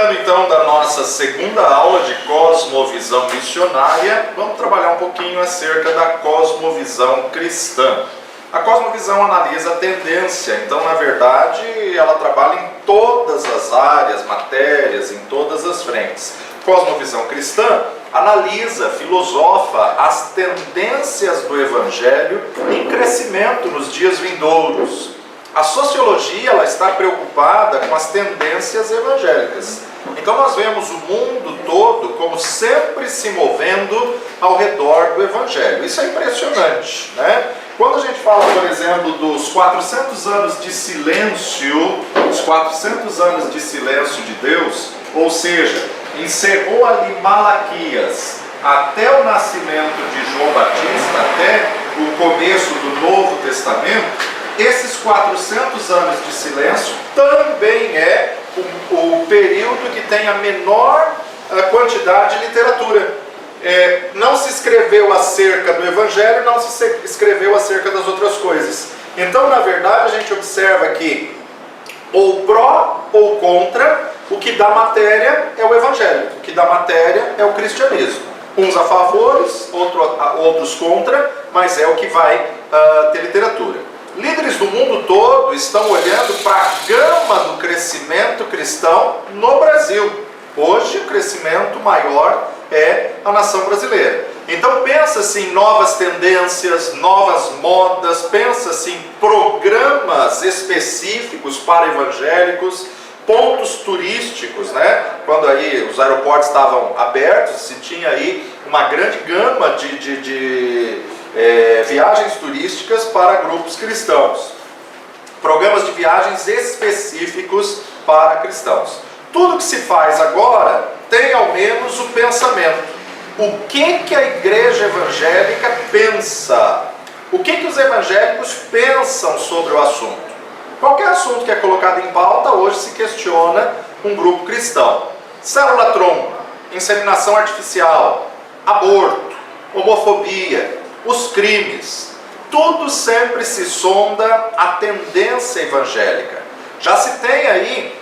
tratando então da nossa segunda aula de cosmovisão missionária, vamos trabalhar um pouquinho acerca da cosmovisão cristã. A cosmovisão analisa a tendência, então na verdade ela trabalha em todas as áreas, matérias, em todas as frentes. Cosmovisão cristã analisa, filosofa as tendências do Evangelho em crescimento nos dias vindouros. A sociologia ela está preocupada com as tendências evangélicas. Então nós vemos o mundo todo como sempre se movendo ao redor do Evangelho. Isso é impressionante, né? Quando a gente fala, por exemplo, dos 400 anos de silêncio, os 400 anos de silêncio de Deus, ou seja, encerrou ali Malaquias até o nascimento de João Batista, até o começo do Novo Testamento, esses 400 anos de silêncio também é o período que tem a menor quantidade de literatura. Não se escreveu acerca do Evangelho, não se escreveu acerca das outras coisas. Então, na verdade, a gente observa que ou pró ou contra, o que dá matéria é o Evangelho, o que dá matéria é o cristianismo. Uns a favor, outros contra, mas é o que vai ter literatura. Líderes do mundo todo estão olhando para a gama do crescimento cristão no Brasil. Hoje o crescimento maior é a nação brasileira. Então pensa-se em novas tendências, novas modas, pensa-se em programas específicos para evangélicos, pontos turísticos, né? Quando aí os aeroportos estavam abertos, se tinha aí uma grande gama de viagens turísticas para grupos cristãos. Programas de viagens específicos para cristãos. Tudo que se faz agora tem ao menos o pensamento. O que a igreja evangélica pensa? O que os evangélicos pensam sobre o assunto? Qualquer assunto que é colocado em pauta, hoje se questiona um grupo cristão. Célula-tronco, inseminação artificial, aborto, homofobia, os crimes. Tudo sempre se sonda a tendência evangélica. Já se tem aí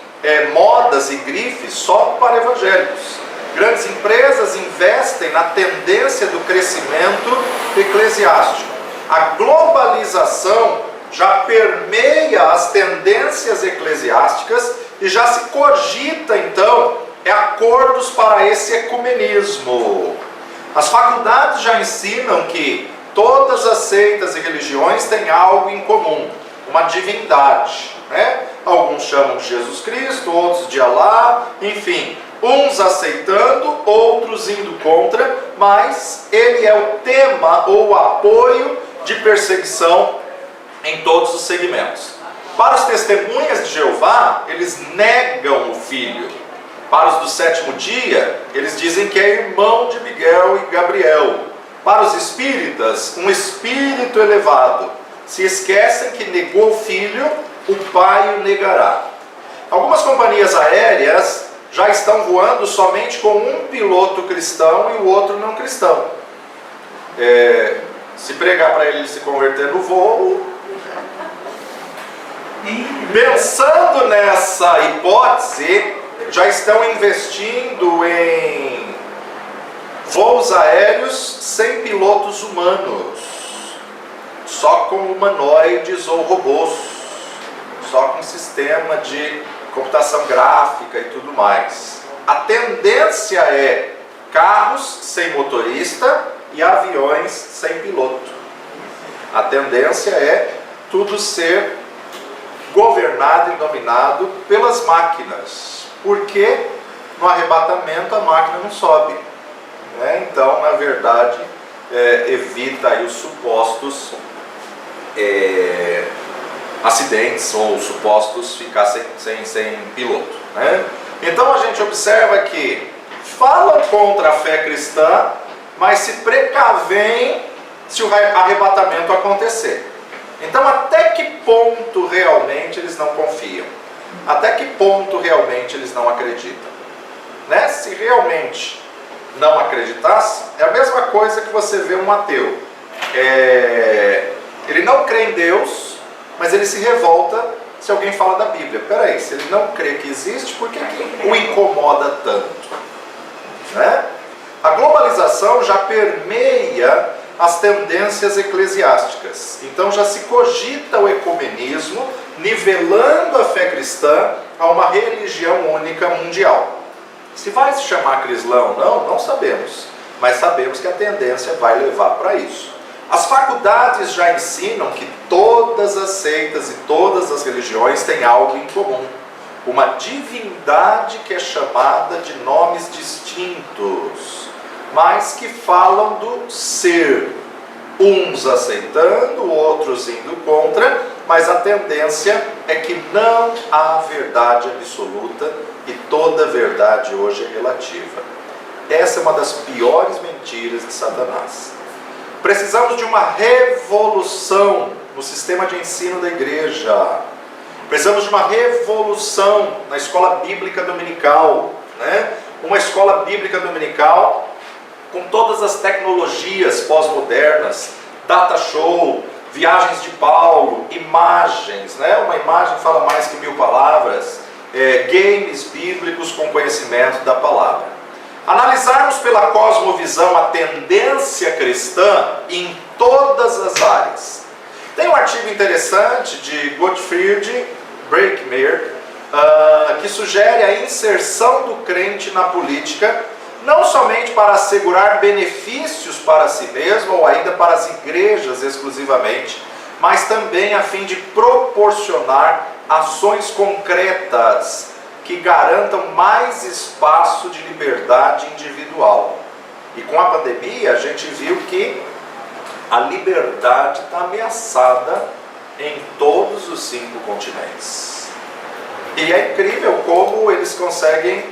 modas e grifes só para evangélicos. Grandes empresas investem na tendência do crescimento eclesiástico. A globalização já permeia as tendências eclesiásticas e já se cogita, então, acordos para esse ecumenismo. As faculdades já ensinam que todas as seitas e religiões têm algo em comum, uma divindade, né? Alguns chamam de Jesus Cristo, outros de Alá, enfim, uns aceitando, outros indo contra, mas ele é o tema ou o apoio de perseguição em todos os segmentos. Para os testemunhas de Jeová, eles negam o Filho. Para os do sétimo dia, eles dizem que é irmão de Miguel e Gabriel. Para os espíritas, um espírito elevado. Se esquecem que negou o Filho, o Pai o negará. Algumas companhias aéreas já estão voando somente com um piloto cristão e o outro não cristão. Se pregar para ele se converter no voo. Pensando nessa hipótese, já estão investindo em voos aéreos sem pilotos humanos, só com humanoides ou robôs, só com sistema de computação gráfica e tudo mais. A tendência é carros sem motorista e aviões sem piloto. A tendência é tudo ser governado e dominado pelas máquinas, porque no arrebatamento a máquina não sobe, né? Então, na verdade, evita aí os supostos acidentes ou supostos ficar sem piloto, né? Então a gente observa que falam contra a fé cristã, mas se precavem se o arrebatamento acontecer. Então, até que ponto realmente eles não confiam? Até que ponto realmente eles não acreditam? Né? Se realmente não acreditasse, é a mesma coisa que você vê um ateu. Ele não crê em Deus, mas ele se revolta se alguém fala da Bíblia. Peraí, se ele não crê que existe, por que o incomoda tanto? Né? A globalização já permeia as tendências eclesiásticas. Então já se cogita o ecumenismo, nivelando a fé cristã a uma religião única mundial. Se vai se chamar cristão ou não, não sabemos. Mas sabemos que a tendência vai levar para isso. As faculdades já ensinam que todas as seitas e todas as religiões têm algo em comum. Uma divindade que é chamada de nomes distintos, mas que falam do ser. Uns aceitando, outros indo contra, mas a tendência é que não há verdade absoluta e toda verdade hoje é relativa. Essa é uma das piores mentiras de Satanás. Precisamos de uma revolução no sistema de ensino da igreja. Precisamos de uma revolução na escola bíblica dominical, né? Uma escola bíblica dominical com todas as tecnologias pós-modernas, data show, viagens de Paulo, imagens, né? Uma imagem fala mais que 1000 palavras, games bíblicos com conhecimento da palavra. Analisarmos pela cosmovisão a tendência cristã em todas as áreas. Tem um artigo interessante de Gottfried Breitkmeier, que sugere a inserção do crente na política, não somente para assegurar benefícios para si mesmo, ou ainda para as igrejas exclusivamente, mas também a fim de proporcionar ações concretas que garantam mais espaço de liberdade individual. E com a pandemia a gente viu que a liberdade está ameaçada em todos os 5 continentes. E é incrível como eles conseguem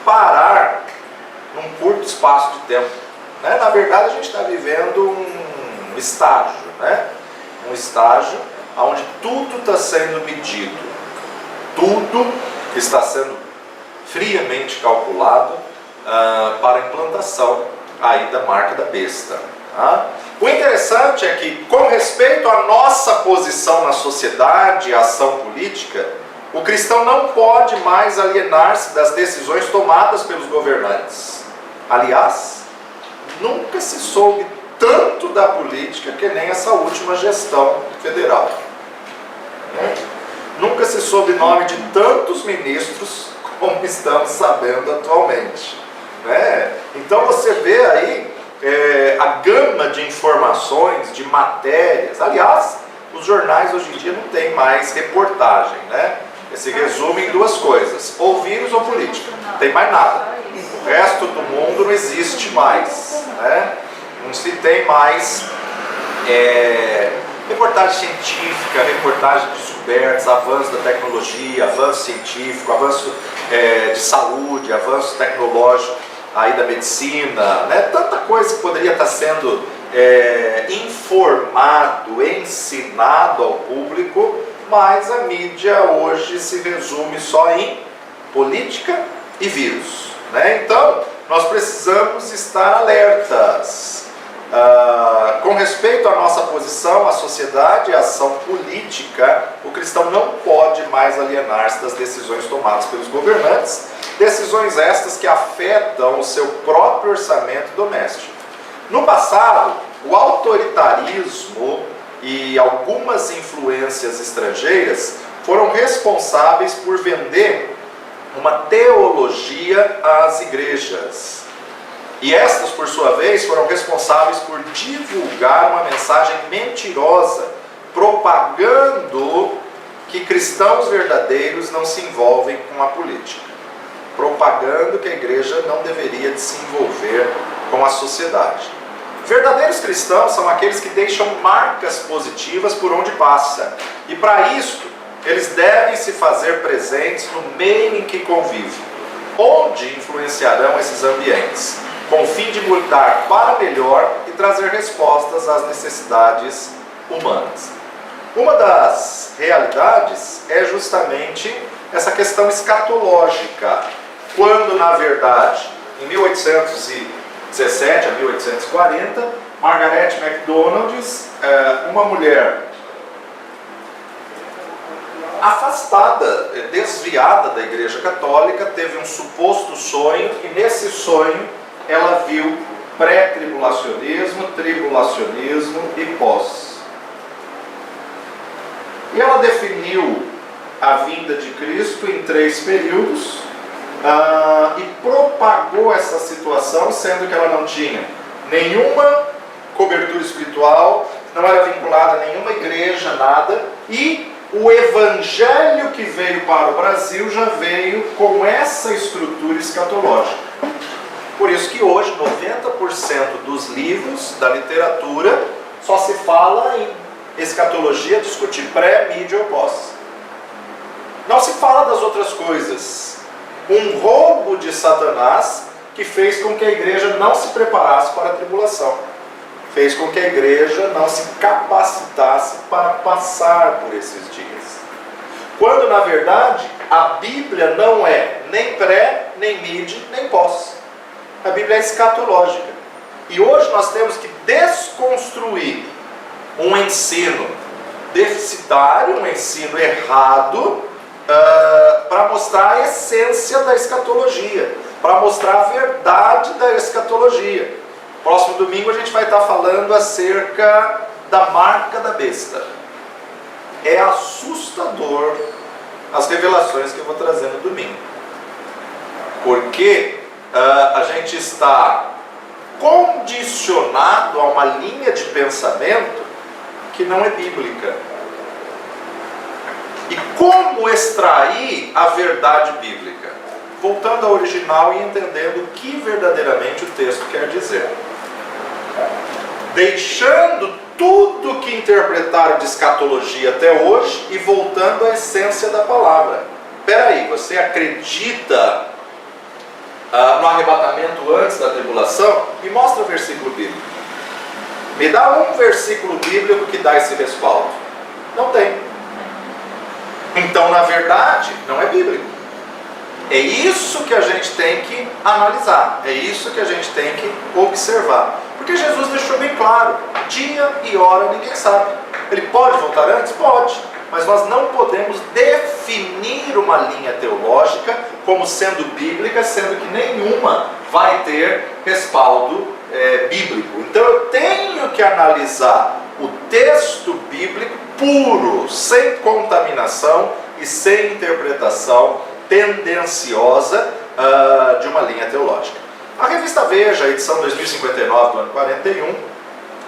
parar num curto espaço de tempo. Né? Na verdade a gente está vivendo um estágio, né? Um estágio onde tudo está sendo medido, tudo está sendo friamente calculado para a implantação aí da marca da besta. Tá? O interessante é que, com respeito à nossa posição na sociedade e ação política, o cristão não pode mais alienar-se das decisões tomadas pelos governantes. Aliás, nunca se soube tanto da política que nem essa última gestão federal. Nunca se soube nome de tantos ministros como estamos sabendo atualmente. Então você vê aí a gama de informações, de matérias. Aliás, os jornais hoje em dia não tem mais reportagem, né? Se resume em 2 coisas, ou vírus ou política, não tem mais nada. O resto do mundo não existe mais, né? Não se tem mais reportagem científica, reportagem de descobertas, avanço da tecnologia, avanço científico, avanço de saúde, avanço tecnológico aí da medicina, né? Tanta coisa que poderia estar sendo informado, ensinado ao público, mas a mídia hoje se resume só em política e vírus, né? Então, nós precisamos estar alertas. Com respeito à nossa posição, à sociedade e à ação política, o cristão não pode mais alienar-se das decisões tomadas pelos governantes, decisões estas que afetam o seu próprio orçamento doméstico. No passado, o autoritarismo e algumas influências estrangeiras foram responsáveis por vender uma teologia às igrejas. E estas, por sua vez, foram responsáveis por divulgar uma mensagem mentirosa, propagando que cristãos verdadeiros não se envolvem com a política, propagando que a igreja não deveria de se envolver com a sociedade. Verdadeiros cristãos são aqueles que deixam marcas positivas por onde passa, e para isso eles devem se fazer presentes no meio em que convivem. Onde influenciarão esses ambientes? Com o fim de mudar para melhor e trazer respostas às necessidades humanas. Uma das realidades é justamente essa questão escatológica, quando na verdade, em 1817 a 1840, Margaret MacDonald, uma mulher afastada, desviada da Igreja Católica, teve um suposto sonho, e nesse sonho ela viu pré-tribulacionismo, tribulacionismo e pós. E ela definiu a vinda de Cristo em 3 períodos, e propagou essa situação, sendo que ela não tinha nenhuma cobertura espiritual, não era vinculada a nenhuma igreja, nada, e o evangelho que veio para o Brasil já veio com essa estrutura escatológica. Por isso que hoje 90% dos livros da literatura só se fala em escatologia, discutir pré, mídia ou pós. Não se fala das outras coisas. Um roubo de Satanás que fez com que a igreja não se preparasse para a tribulação. Fez com que a igreja não se capacitasse para passar por esses dias. Quando, na verdade, a Bíblia não é nem pré, nem mid, nem pós. A Bíblia é escatológica. E hoje nós temos que desconstruir um ensino deficitário, um ensino errado, para mostrar a essência da escatologia, para mostrar a verdade da escatologia. Próximo domingo a gente vai estar falando acerca da marca da besta. É assustador as revelações que eu vou trazer no domingo, porque a gente está condicionado a uma linha de pensamento que não é bíblica. E como extrair a verdade bíblica? Voltando ao original e entendendo o que verdadeiramente o texto quer dizer. Deixando tudo que interpretaram de escatologia até hoje e voltando à essência da palavra. Peraí, você acredita no arrebatamento antes da tribulação? Me mostra o versículo bíblico. Me dá um versículo bíblico que dá esse respaldo. Não tem. Então, na verdade, não é bíblico. É isso que a gente tem que analisar. É isso que a gente tem que observar. Porque Jesus deixou bem claro, dia e hora ninguém sabe. Ele pode voltar antes? Pode. Mas nós não podemos definir uma linha teológica como sendo bíblica, sendo que nenhuma vai ter respaldo bíblico. Então eu tenho que analisar o texto bíblico puro, sem contaminação e sem interpretação tendenciosa de uma linha teológica. A revista Veja, edição 2059 do ano 41,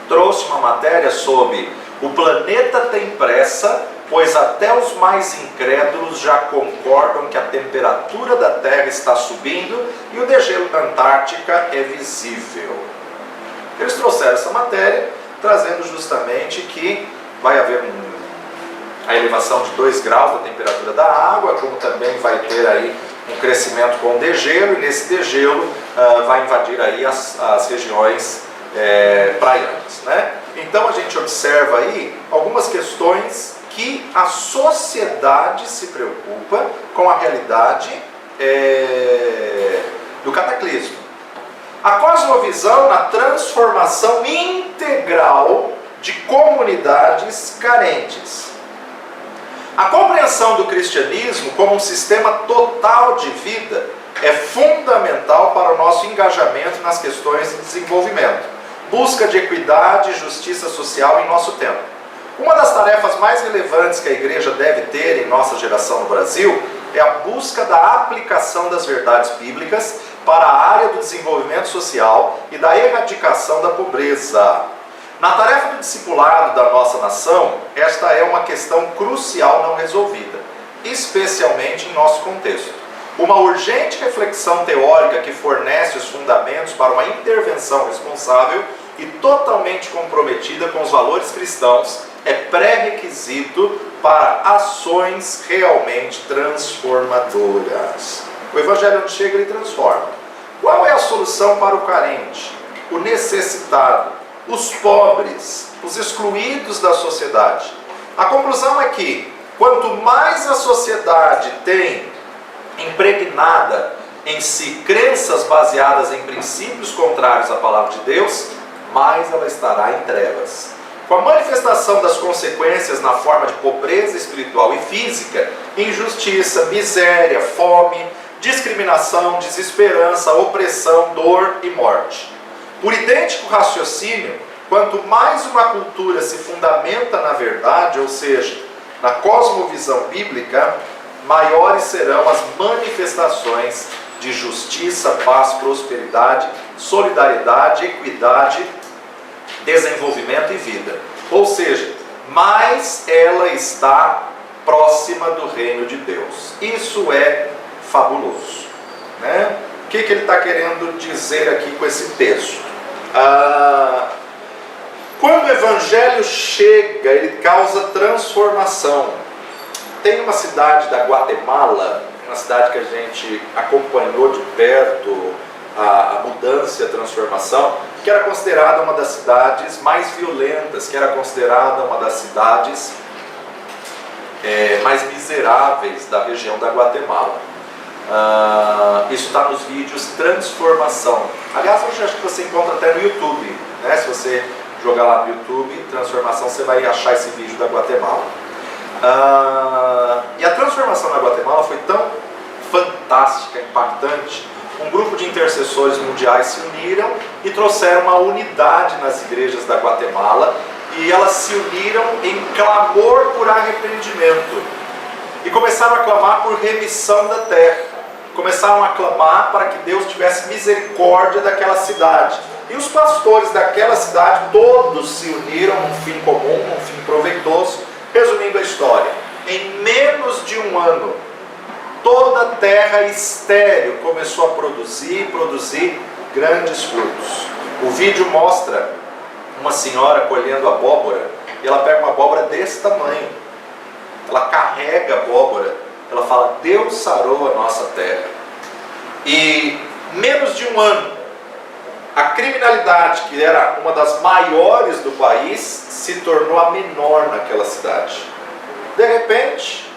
trouxe uma matéria sobre o planeta tem pressa, pois até os mais incrédulos já concordam que a temperatura da Terra está subindo e o degelo da Antártica é visível. Eles trouxeram essa matéria, trazendo justamente que vai haver a elevação de 2 graus da temperatura da água, como também vai ter aí um crescimento com o degelo, e nesse degelo vai invadir aí as regiões praianas, né? Então a gente observa aí algumas questões que a sociedade se preocupa com a realidade do cataclismo. A cosmovisão na transformação integral de comunidades carentes. A compreensão do cristianismo como um sistema total de vida é fundamental para o nosso engajamento nas questões de desenvolvimento, busca de equidade e justiça social em nosso tempo. Uma das tarefas mais relevantes que a igreja deve ter em nossa geração no Brasil é a busca da aplicação das verdades bíblicas para a área do desenvolvimento social e da erradicação da pobreza. Na tarefa do discipulado da nossa nação, esta é uma questão crucial não resolvida, especialmente em nosso contexto. Uma urgente reflexão teórica que fornece os fundamentos para uma intervenção responsável e totalmente comprometida com os valores cristãos é pré-requisito para ações realmente transformadoras. O Evangelho onde chega, ele transforma. Qual é a solução para o carente, o necessitado, os pobres, os excluídos da sociedade? A conclusão é que, quanto mais a sociedade tem impregnada em si crenças baseadas em princípios contrários à palavra de Deus, mais ela estará em trevas. com a manifestação das consequências na forma de pobreza espiritual e física, injustiça, miséria, fome, discriminação, desesperança, opressão, dor e morte. Por idêntico raciocínio, quanto mais uma cultura se fundamenta na verdade, ou seja, na cosmovisão bíblica, maiores serão as manifestações de justiça, paz, prosperidade, solidariedade, equidade, desenvolvimento e vida. Ou seja, mais ela está próxima do reino de Deus. Isso é fabuloso, né? O que ele está querendo dizer aqui com esse texto? Quando o evangelho chega, ele causa transformação. Tem uma cidade da Guatemala, uma cidade que a gente acompanhou de perto a mudança e a transformação, que era considerada uma das cidades mais violentas, que era considerada uma das cidades mais miseráveis da região da Guatemala. Isso está nos vídeos Transformação. Aliás, eu acho que você encontra até no YouTube, né? Se você jogar lá no YouTube, Transformação, você vai achar esse vídeo da Guatemala. E a transformação na Guatemala foi tão fantástica, impactante. Um grupo de intercessores mundiais se uniram e trouxeram uma unidade nas igrejas da Guatemala, e elas se uniram em clamor por arrependimento e começaram a clamar por remissão da terra, começaram a clamar para que Deus tivesse misericórdia daquela cidade. E os pastores daquela cidade todos se uniram num fim comum, num fim proveitoso. Resumindo a história, em menos de um ano, toda a terra estéril começou a produzir grandes frutos. O vídeo mostra uma senhora colhendo abóbora, e ela pega uma abóbora desse tamanho, ela carrega a abóbora, ela fala: Deus sarou a nossa terra. E menos de um ano, a criminalidade, que era uma das maiores do país, se tornou a menor naquela cidade. De repente,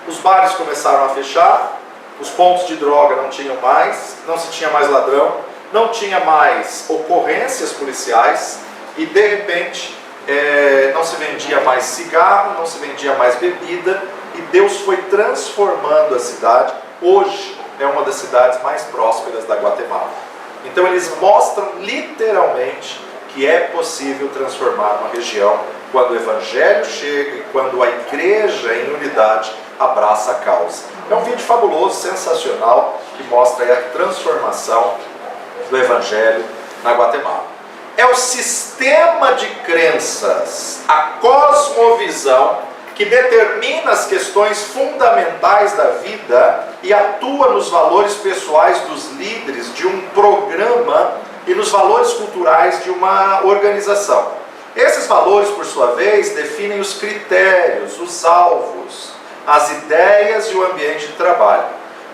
os bares começaram a fechar, os pontos de droga não tinham mais, não se tinha mais ladrão, não tinha mais ocorrências policiais, e de repente não se vendia mais cigarro, não se vendia mais bebida, e Deus foi transformando a cidade. Hoje é uma das cidades mais prósperas da Guatemala. Então eles mostram literalmente que é possível transformar uma região quando o evangelho chega e quando a igreja em unidade abraça a causa. É um vídeo fabuloso, sensacional, que mostra aí a transformação do evangelho na Guatemala. É o sistema de crenças, a cosmovisão, que determina as questões fundamentais da vida e atua nos valores pessoais dos líderes de um programa e nos valores culturais de uma organização. Esses valores, por sua vez, definem os critérios, os alvos, as ideias e o ambiente de trabalho.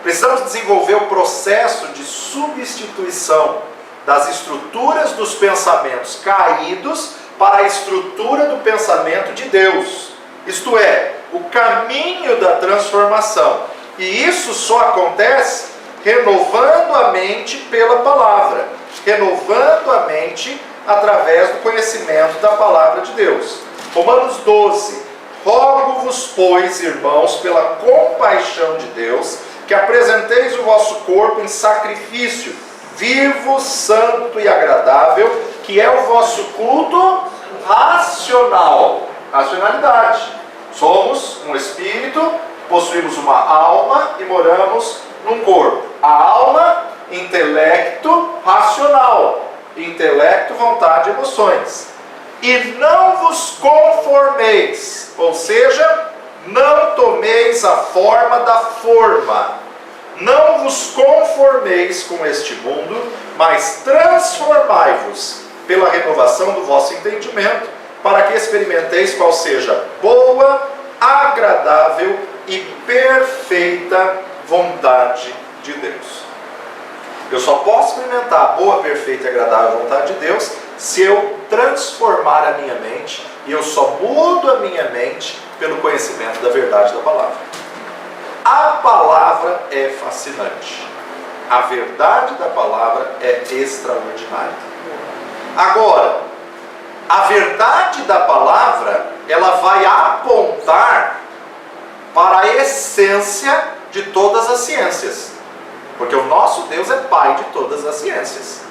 Precisamos desenvolver o processo de substituição das estruturas dos pensamentos caídos para a estrutura do pensamento de Deus. Isto é, o caminho da transformação. E isso só acontece renovando a mente pela palavra, renovando a mente através do conhecimento da palavra de Deus. Romanos 12. Rogo-vos, pois, irmãos, pela compaixão de Deus, que apresenteis o vosso corpo em sacrifício vivo, santo e agradável, que é o vosso culto racional. Racionalidade. Somos um espírito, possuímos uma alma e moramos num corpo. A alma, intelecto, racional. Intelecto, vontade e emoções. E não vos conformeis, ou seja, não tomeis a forma da forma. Não vos conformeis com este mundo, mas transformai-vos pela renovação do vosso entendimento, para que experimenteis qual seja boa, agradável e perfeita vontade de Deus. Eu só posso experimentar a boa, perfeita e agradável vontade de Deus se eu transformar a minha mente, e eu só mudo a minha mente pelo conhecimento da verdade da palavra. A palavra é fascinante. A verdade da palavra é extraordinária. Agora, A verdade da palavra, ela vai apontar para a essência de todas as ciências. Porque o nosso Deus é Pai de todas as ciências.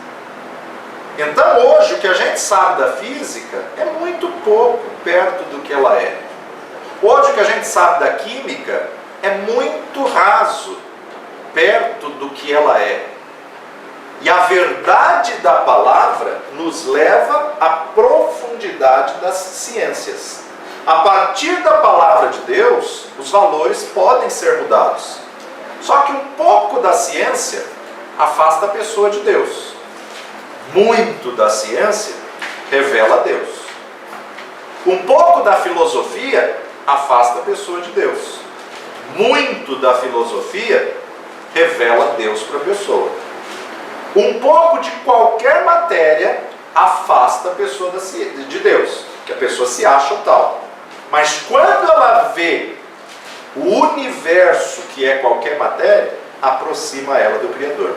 Então hoje o que a gente sabe da física é muito pouco perto do que ela é. Hoje o que a gente sabe da química é muito raso perto do que ela é. E a verdade da palavra nos leva à profundidade das ciências. A partir da palavra de Deus, os valores podem ser mudados. Só que um pouco da ciência afasta a pessoa de Deus. Muito da ciência revela Deus. Um pouco da filosofia afasta a pessoa de Deus. Muito da filosofia revela Deus para a pessoa. Um pouco de qualquer matéria afasta a pessoa de Deus, que a pessoa se acha o tal. Mas quando ela vê o universo, que é qualquer matéria, aproxima ela do Criador.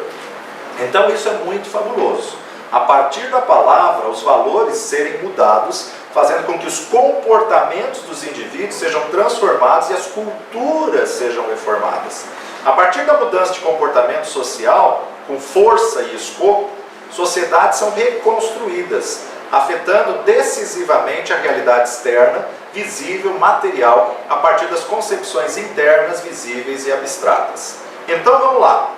Então isso é muito fabuloso. A partir da palavra, os valores serem mudados, fazendo com que os comportamentos dos indivíduos sejam transformados e as culturas sejam reformadas. A partir da mudança de comportamento social, com força e escopo, sociedades são reconstruídas, afetando decisivamente a realidade externa, visível, material, a partir das concepções internas, visíveis e abstratas. Então vamos lá.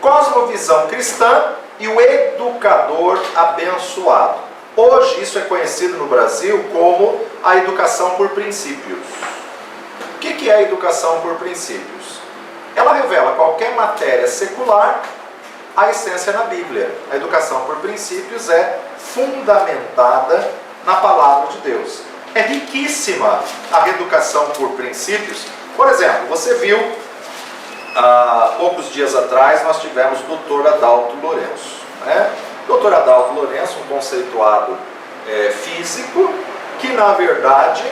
Cosmovisão cristã e o educador abençoado. Hoje isso é conhecido no Brasil como a educação por princípios. O que é a educação por princípios? Ela revela qualquer matéria secular, a essência na Bíblia. A educação por princípios é fundamentada na palavra de Deus. É riquíssima a educação por princípios. Por exemplo, você viu, há poucos dias atrás, nós tivemos o Dr. Adalto Lourenço. Dr. Adalto Lourenço, um conceituado físico, que na verdade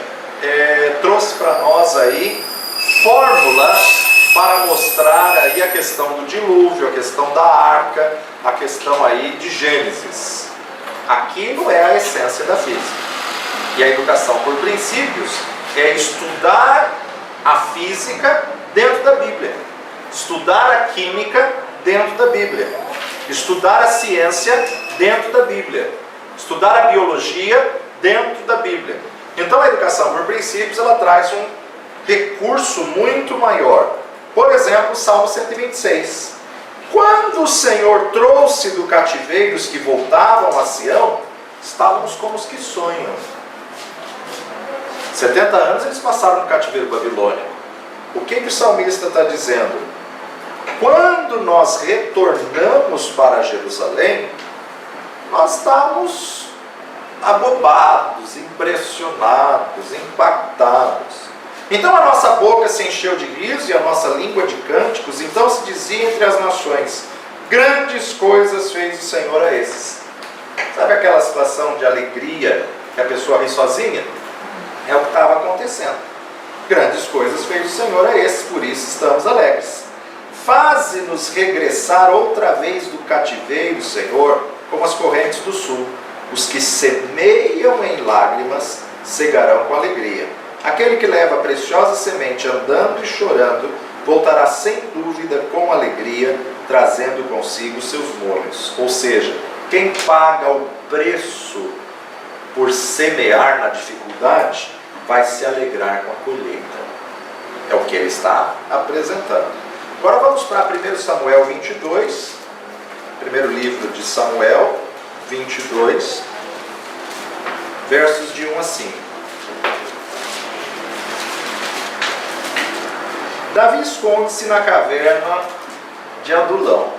trouxe para nós aí fórmulas para mostrar aí a questão do dilúvio, a questão da arca, a questão aí de Gênesis. Aquilo é a essência da física. E a educação por princípios é estudar a física dentro da Bíblia, estudar a química dentro da Bíblia, estudar a ciência dentro da Bíblia, estudar a biologia dentro da Bíblia. Então a educação por princípios, ela traz um recurso muito maior. Por exemplo, o Salmo 126. Quando o Senhor trouxe do cativeiro os que voltavam a Sião, estávamos como os que sonham. 70 anos eles passaram no cativeiro babilônico. O que o salmista está dizendo? Quando nós retornamos para Jerusalém, nós estamos abobados, impressionados, impactados. Então a nossa boca se encheu de riso e a nossa língua de cânticos. Então se dizia entre as nações: grandes coisas fez o Senhor a esses. Sabe aquela situação de alegria que a pessoa ri sozinha? É o que estava acontecendo. Grandes coisas fez o Senhor a esses, por isso estamos alegres. Faze-nos regressar outra vez do cativeiro, Senhor, como as correntes do sul. Os que semeiam em lágrimas cegarão com alegria. Aquele que leva a preciosa semente andando e chorando, voltará sem dúvida com alegria, trazendo consigo seus molhos. Ou seja, quem paga o preço por semear na dificuldade, vai se alegrar com a colheita. É o que ele está apresentando. Agora vamos para 1 Samuel 22, primeiro livro de Samuel, 22, versos de 1 a 5. Davi esconde-se na caverna de Adulão.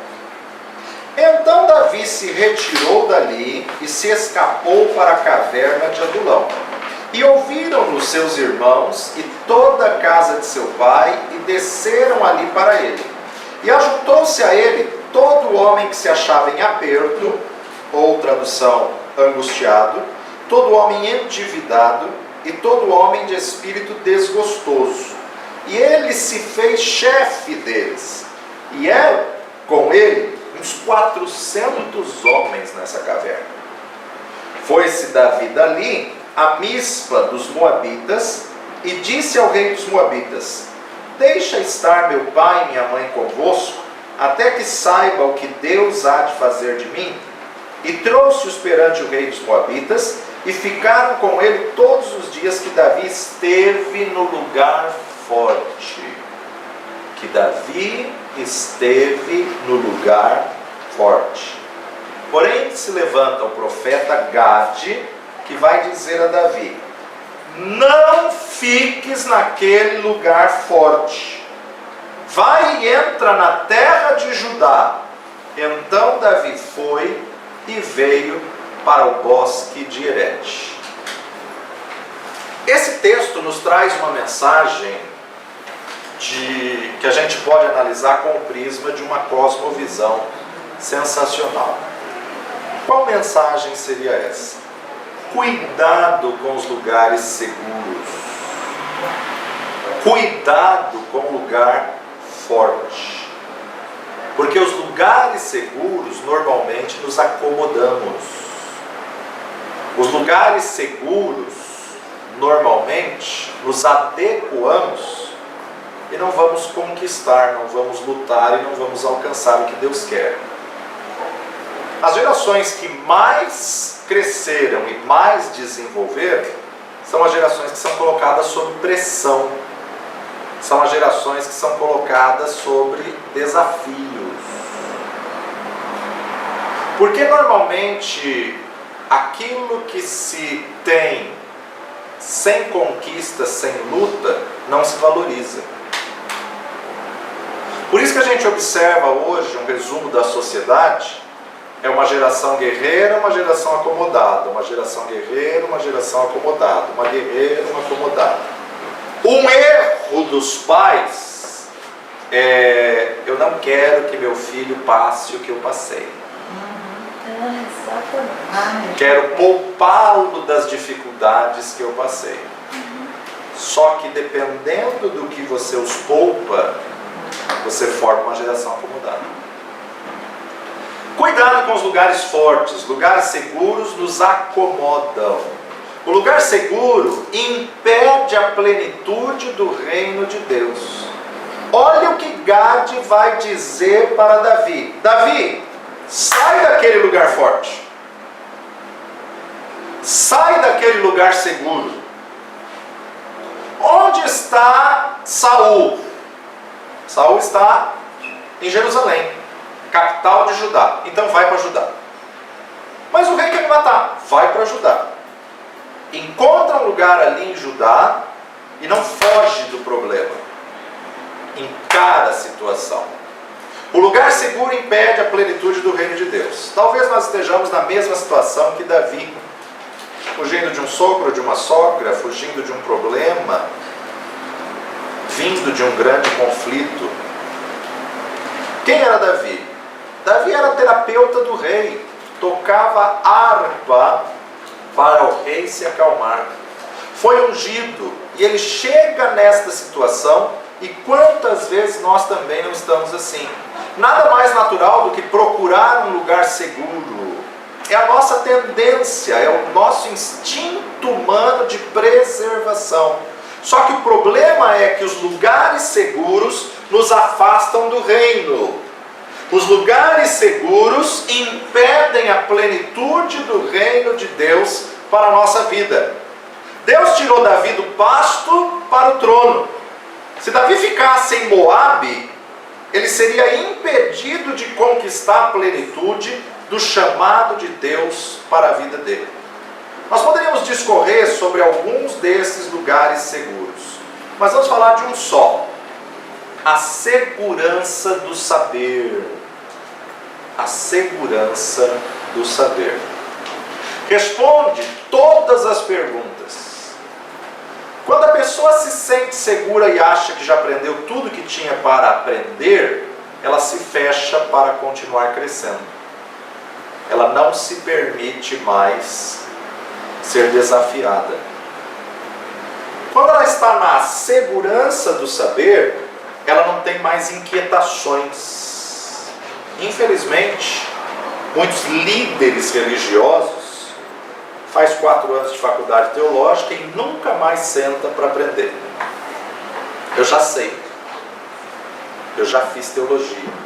Então Davi se retirou dali e se escapou para a caverna de Adulão. E ouviram-no seus irmãos e toda a casa de seu pai, e desceram ali para ele. E ajuntou-se a ele todo homem que se achava em aperto, ou tradução, angustiado, todo homem endividado e todo homem de espírito desgostoso. E ele se fez chefe deles. E eram com ele uns 400 homens nessa caverna. Foi-se Davi dali a Mispa dos Moabitas e disse ao rei dos Moabitas: deixa estar meu pai e minha mãe convosco, até que saiba o que Deus há de fazer de mim. E trouxe-os perante o rei dos Moabitas, e ficaram com ele todos os dias que Davi esteve no lugar forte. Que Davi esteve no lugar forte. Porém, se levanta o profeta Gade, que vai dizer a Davi: não fiques naquele lugar forte. Vai e entra na terra de Judá. Então Davi foi e veio para o bosque de Herete. Esse texto nos traz uma mensagem que a gente pode analisar com o prisma de uma cosmovisão sensacional. Qual mensagem seria essa? Cuidado com os lugares seguros. Cuidado com o lugar forte. Porque os lugares seguros normalmente nos acomodamos. Os lugares seguros normalmente nos adequamos e não vamos conquistar, não vamos lutar e não vamos alcançar o que Deus quer. As gerações que mais cresceram e mais desenvolveram são as gerações que são colocadas sob pressão. São as gerações que são colocadas sobre desafios. Porque normalmente aquilo que se tem sem conquista, sem luta, não se valoriza. Por isso que a gente observa hoje um resumo da sociedade. É uma geração guerreira, uma geração acomodada. Uma geração guerreira, uma geração acomodada. Uma guerreira, uma acomodada. Um erro dos pais é: eu não quero que meu filho passe o que eu passei. Quero poupá-lo das dificuldades que eu passei. Só que dependendo do que você os poupa, você forma uma geração acomodada. Cuidado com os lugares fortes. Lugares seguros nos acomodam. O lugar seguro impede a plenitude do reino de Deus. Olha o que Gade vai dizer para Davi: Davi, sai daquele lugar forte. Sai daquele lugar seguro. Onde está Saul? Saul está em Jerusalém, capital de Judá. Então vai para Judá. Mas o rei quer me matar. Vai para Judá. Encontra um lugar ali em Judá e não foge do problema. Encara a situação. O lugar seguro impede a plenitude do reino de Deus. Talvez nós estejamos na mesma situação que Davi, fugindo de um sogro, de uma sogra, fugindo de um problema, vindo de um grande conflito. Quem era Davi? Davi era terapeuta do rei, tocava harpa para o rei se acalmar. Foi ungido e ele chega nesta situação. E quantas vezes nós também não estamos assim? Nada mais natural do que procurar um lugar seguro. É a nossa tendência, é o nosso instinto humano de preservação. Só que o problema é que os lugares seguros nos afastam do reino. Os lugares seguros impedem a plenitude do reino de Deus para a nossa vida. Deus tirou Davi do pasto para o trono. Se Davi ficasse em Moabe, ele seria impedido de conquistar a plenitude do chamado de Deus para a vida dele. Nós poderíamos discorrer sobre alguns desses lugares seguros, mas vamos falar de um só: a segurança do saber. A segurança do saber. Responde todas as perguntas. Quando a pessoa se sente segura e acha que já aprendeu tudo que tinha para aprender, ela se fecha para continuar crescendo. Ela não se permite mais ser desafiada. Quando ela está na segurança do saber, ela não tem mais inquietações. Infelizmente, muitos líderes religiosos faz 4 anos de faculdade teológica e nunca mais senta para aprender. Eu já sei. Eu já fiz teologia.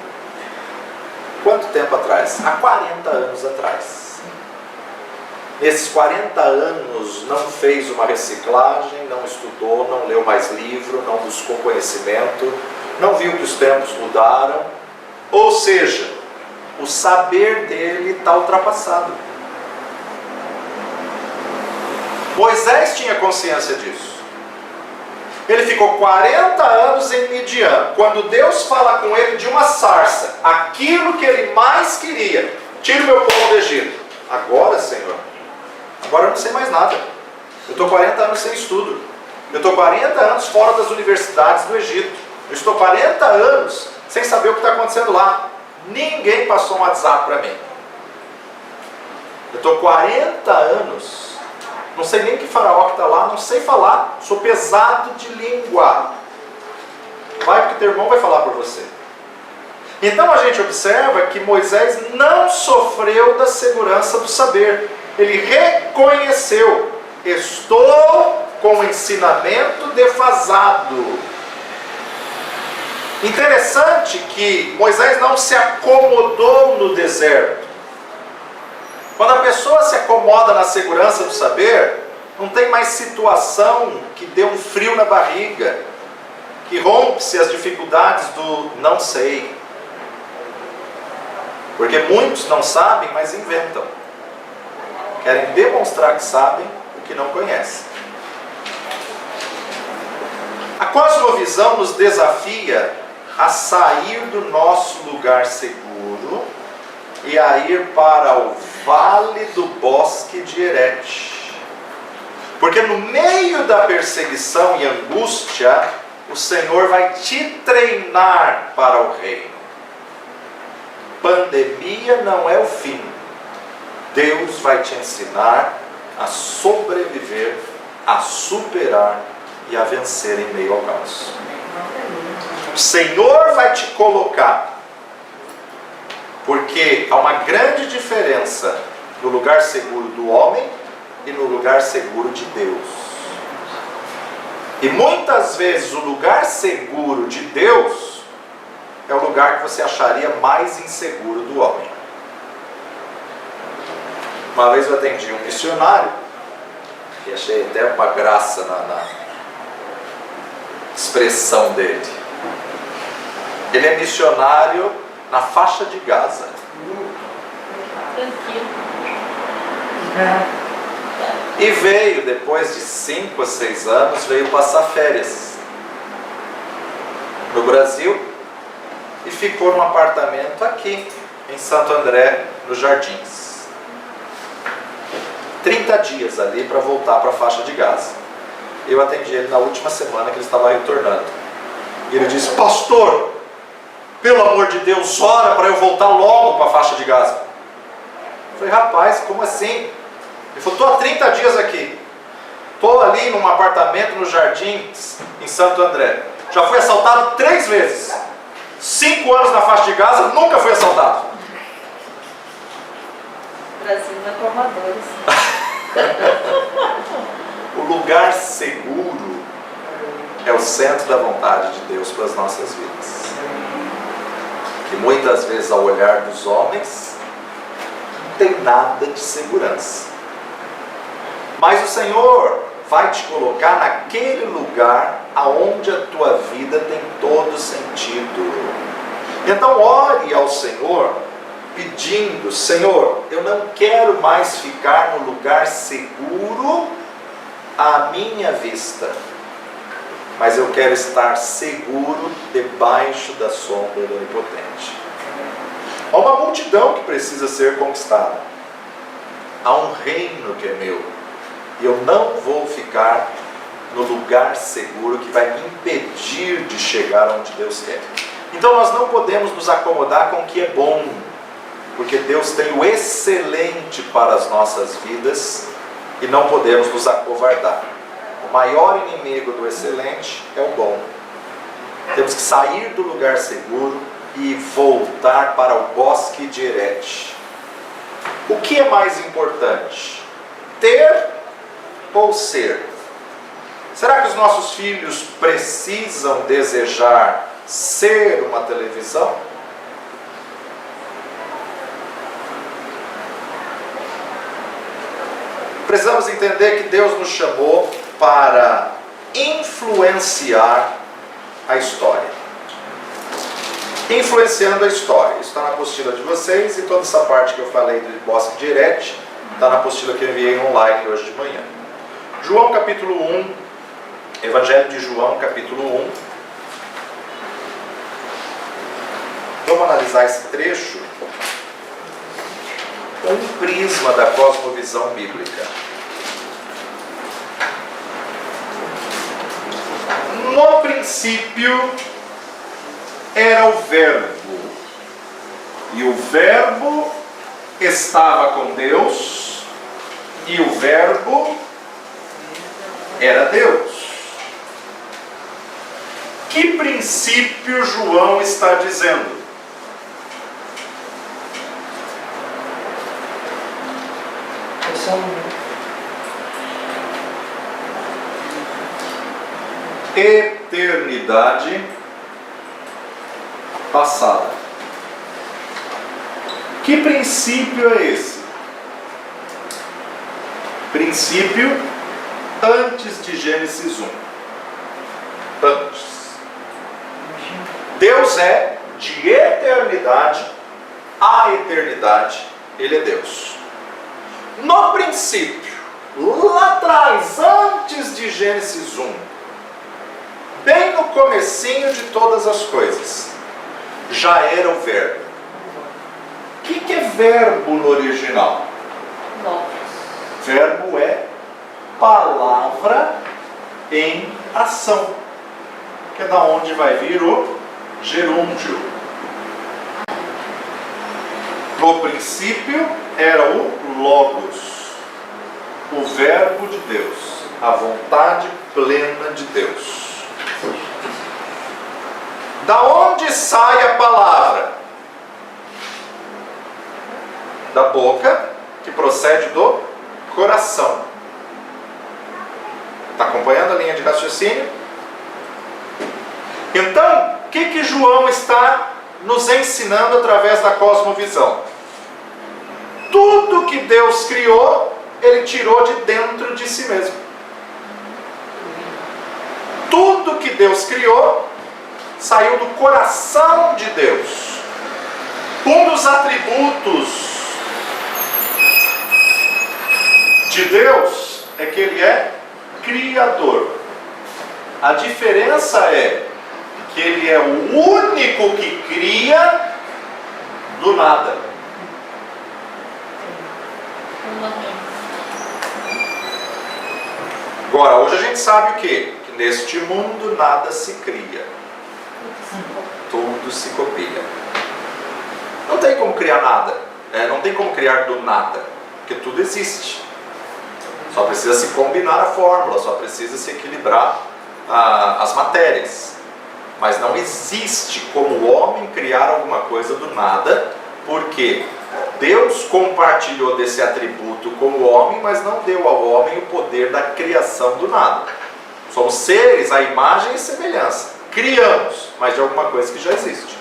Quanto tempo atrás? Há 40 anos atrás. Nesses 40 anos não fez uma reciclagem, não estudou, não leu mais livro, não buscou conhecimento, não viu que os tempos mudaram. Ou seja, o saber dele está ultrapassado. Moisés tinha consciência disso. Ele ficou 40 anos em Midian. Quando Deus fala com ele de uma sarça, aquilo que ele mais queria: tira o meu povo do Egito. Agora, Senhor, agora eu não sei mais nada. Eu estou 40 anos sem estudo. Eu estou 40 anos fora das universidades do Egito. Eu estou 40 anos sem saber o que está acontecendo lá. Ninguém passou um WhatsApp para mim. Eu estou 40 anos, não sei nem que faraó que está lá, não sei falar, sou pesado de língua. Vai porque teu irmão vai falar por você. Então a gente observa que Moisés não sofreu da segurança do saber. Ele reconheceu: estou com o ensinamento defasado. Interessante que Moisés não se acomodou no deserto. Quando a pessoa se acomoda na segurança do saber, não tem mais situação que dê um frio na barriga, que rompe-se as dificuldades do não sei. Porque muitos não sabem, mas inventam. Querem demonstrar que sabem o que não conhecem. A cosmovisão nos desafia a sair do nosso lugar seguro e a ir para o vale do bosque de Herete. Porque no meio da perseguição e angústia, o Senhor vai te treinar para o reino. Pandemia não é o fim. Deus vai te ensinar a sobreviver, a superar e a vencer em meio ao caos. O Senhor vai te colocar, porque há uma grande diferença no lugar seguro do homem e no lugar seguro de Deus. E muitas vezes o lugar seguro de Deus é o lugar que você acharia mais inseguro do homem. Uma vez eu atendi um missionário e achei até uma graça na expressão dele. Ele é missionário na faixa de Gaza. E veio, depois de 5 ou 6 anos, veio passar férias no Brasil e ficou num apartamento aqui, em Santo André, nos Jardins. 30 dias ali para voltar para a faixa de Gaza. Eu atendi ele na última semana que ele estava retornando. E ele disse: pastor, pelo amor de Deus, ora para eu voltar logo para a faixa de Gaza. Eu falei: rapaz, como assim? Ele falou: estou há 30 dias aqui. Estou ali num apartamento nos Jardins, em Santo André. Já fui assaltado 3 vezes. 5 anos na faixa de Gaza, nunca fui assaltado. Brasil não é formadores. O lugar seguro é o centro da vontade de Deus para as nossas vidas. Que muitas vezes, ao olhar dos homens, não tem nada de segurança. Mas o Senhor vai te colocar naquele lugar aonde a tua vida tem todo sentido. Então ore ao Senhor pedindo: Senhor, eu não quero mais ficar no lugar seguro à minha vista, mas eu quero estar seguro debaixo da sombra do Onipotente. Há uma multidão que precisa ser conquistada. Há um reino que é meu. E eu não vou ficar no lugar seguro que vai me impedir de chegar onde Deus quer. Então nós não podemos nos acomodar com o que é bom, porque Deus tem o excelente para as nossas vidas e não podemos nos acovardar. O maior inimigo do excelente é o bom. Temos que sair do lugar seguro e voltar para o bosque de Herete. O que é mais importante? ter ou ser? Será que os nossos filhos precisam desejar ser uma televisão? Precisamos entender que Deus nos chamou para influenciar a história. Influenciando a história. Isso está na apostila de vocês e toda essa parte que eu falei do Bosque Direct está na apostila que eu enviei online hoje de manhã. João capítulo 1, Evangelho de João capítulo 1. Vamos analisar esse trecho com um prisma da cosmovisão bíblica. No princípio era o Verbo, e o Verbo estava com Deus, e o Verbo era Deus. Que princípio João está dizendo? Eternidade passada. Que princípio é esse? Princípio antes de Gênesis 1. Antes. Deus é de eternidade a eternidade. Ele é Deus. No princípio, lá atrás, antes de Gênesis 1, bem no comecinho de todas as coisas, já era o Verbo. O que é verbo no original? Novos. Verbo é palavra em ação, que é da onde vai vir o gerúndio. No princípio era o Logos, o Verbo de Deus, a vontade plena de Deus. Da onde sai a palavra? Da boca, que procede do coração. Está acompanhando a linha de raciocínio? Então, o que João está nos ensinando através da cosmovisão? Tudo que Deus criou, Ele tirou de dentro de si mesmo. Tudo que Deus criou saiu do coração de Deus. Um dos atributos de Deus é que Ele é criador. A diferença é que Ele é o único que cria do nada. Agora, hoje a gente sabe o quê? Que neste mundo nada se cria. Tudo se copia. Não tem como criar nada. Não tem como criar do nada. Porque tudo existe. Só precisa se combinar a fórmula, só precisa se equilibrar as matérias. Mas não existe como o homem criar alguma coisa do nada, porque Deus compartilhou desse atributo com o homem, mas não deu ao homem o poder da criação do nada. Somos seres à imagem e semelhança. Criamos, mas de alguma coisa que já existe.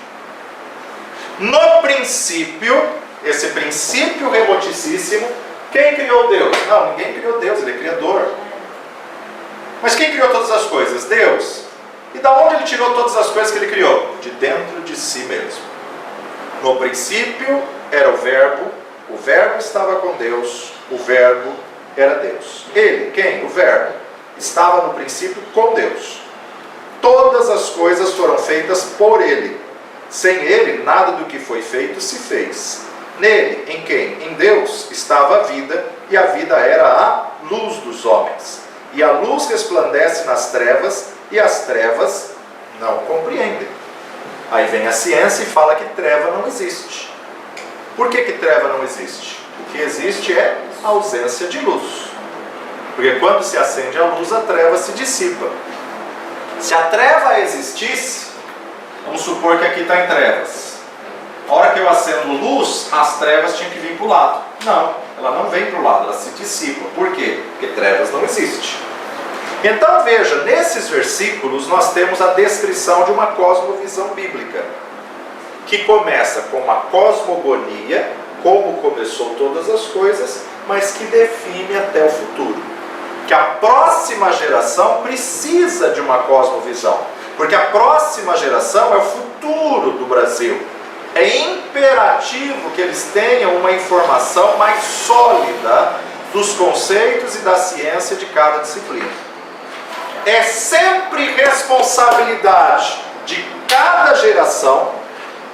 No princípio, esse princípio remoticíssimo, quem criou Deus? Não, ninguém criou Deus, Ele é criador. Mas quem criou todas as coisas? Deus. E da onde Ele tirou todas as coisas que Ele criou? De dentro de si mesmo. No princípio era o Verbo estava com Deus, o Verbo era Deus. Ele, quem? O Verbo, estava no princípio com Deus. Todas as coisas foram feitas por Ele. Sem Ele, nada do que foi feito se fez. Nele, em quem? Em Deus estava a vida, e a vida era a luz dos homens. E a luz resplandece nas trevas, e as trevas não compreendem. Aí vem a ciência e fala que treva não existe. Por que treva não existe? O que existe é a ausência de luz. Porque quando se acende a luz, a treva se dissipa. Se a treva existisse, vamos supor que aqui está em trevas. A hora que eu acendo luz, as trevas tinham que vir para o lado. Não, ela não vem para o lado, ela se dissipa. Por quê? Porque trevas não existe. Então veja, nesses versículos nós temos a descrição de uma cosmovisão bíblica, que começa com uma cosmogonia, como começou todas as coisas, mas que define até o futuro. Que a próxima geração precisa de uma cosmovisão, porque a próxima geração é o futuro do Brasil. É imperativo que eles tenham uma informação mais sólida dos conceitos e da ciência de cada disciplina. É sempre responsabilidade de cada geração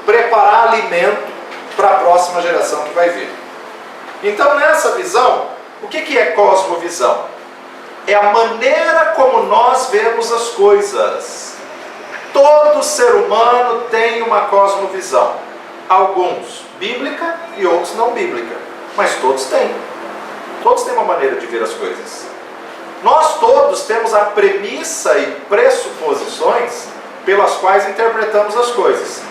preparar alimento para a próxima geração que vai vir. Então, nessa visão, o que é cosmovisão? É a maneira como nós vemos as coisas. Todo ser humano tem uma cosmovisão. Alguns bíblica e outros não bíblica. Mas todos têm. Todos têm uma maneira de ver as coisas. Nós todos temos a premissa e pressuposições pelas quais interpretamos as coisas.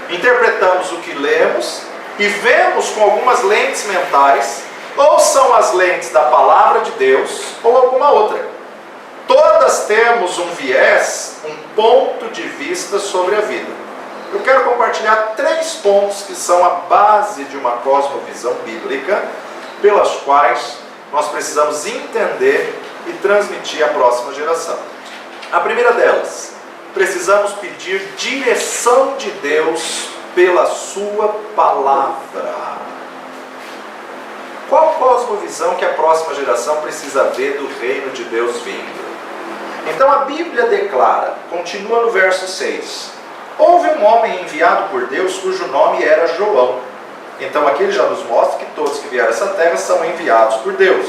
Interpretamos o que lemos e vemos com algumas lentes mentais, ou são as lentes da palavra de Deus, ou alguma outra. Todas temos um viés, um ponto de vista sobre a vida. Eu quero compartilhar 3 pontos que são a base de uma cosmovisão bíblica, pelas quais nós precisamos entender e transmitir à próxima geração. A primeira delas, precisamos pedir direção de Deus pela sua palavra. Qual cosmovisão que a próxima geração precisa ver do reino de Deus vindo? Então a Bíblia declara, continua no verso 6, houve um homem enviado por Deus cujo nome era João. Então aqui ele já nos mostra que todos que vieram a essa terra são enviados por Deus.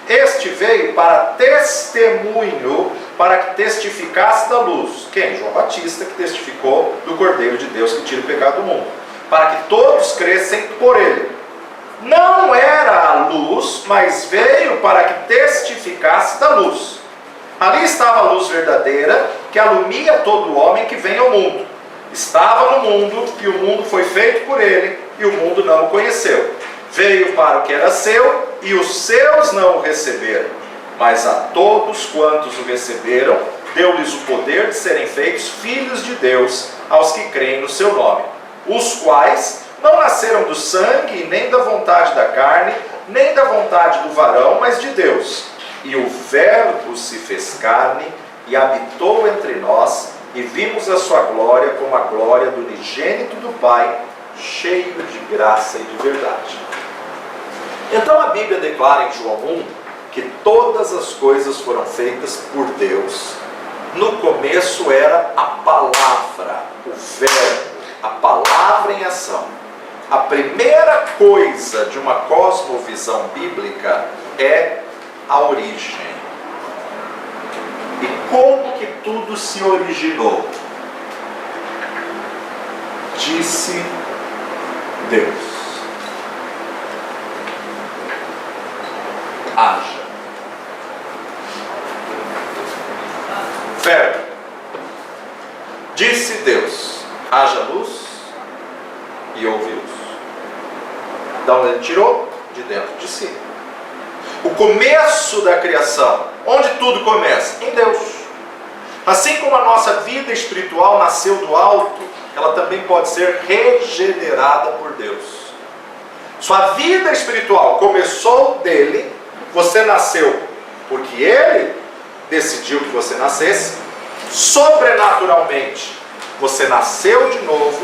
Este veio para testemunho, para que testificasse da luz. Quem? João Batista, que testificou do Cordeiro de Deus que tira o pecado do mundo. Para que todos crescem por ele. Não era a luz, mas veio para que testificasse da luz. Ali estava a luz verdadeira, que alumia todo homem que vem ao mundo. Estava no mundo, e o mundo foi feito por ele, e o mundo não o conheceu. Veio para o que era seu, e os seus não o receberam. Mas a todos quantos o receberam, deu-lhes o poder de serem feitos filhos de Deus, aos que creem no seu nome. Os quais não nasceram do sangue, nem da vontade da carne, nem da vontade do varão, mas de Deus. E o Verbo se fez carne, e habitou entre nós, e vimos a sua glória como a glória do unigênito do Pai, cheio de graça e de verdade. Então a Bíblia declara em João 1 que todas as coisas foram feitas por Deus. No começo era a palavra, o verbo, a palavra em ação. A primeira coisa de uma cosmovisão bíblica é a origem. E como que tudo se originou? Disse Deus. Haja. Verbo. Disse Deus, haja luz, e houve luz. Da onde ele tirou? De dentro de si. O começo da criação, onde tudo começa? Em Deus. Assim como a nossa vida espiritual nasceu do alto, ela também pode ser regenerada por Deus. Sua vida espiritual começou dele, você nasceu porque ele decidiu que você nascesse, sobrenaturalmente você nasceu de novo,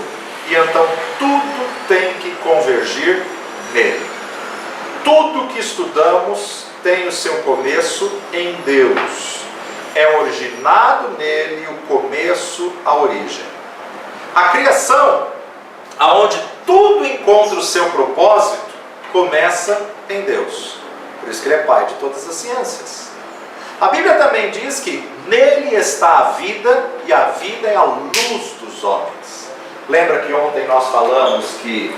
e então tudo tem que convergir nele. Tudo que estudamos tem o seu começo em Deus. É originado nele o começo, a origem. A criação, aonde tudo encontra o seu propósito, começa em Deus. Por isso que ele é pai de todas as ciências. A Bíblia também diz que nele está a vida, e a vida é a luz dos homens. Lembra que ontem nós falamos que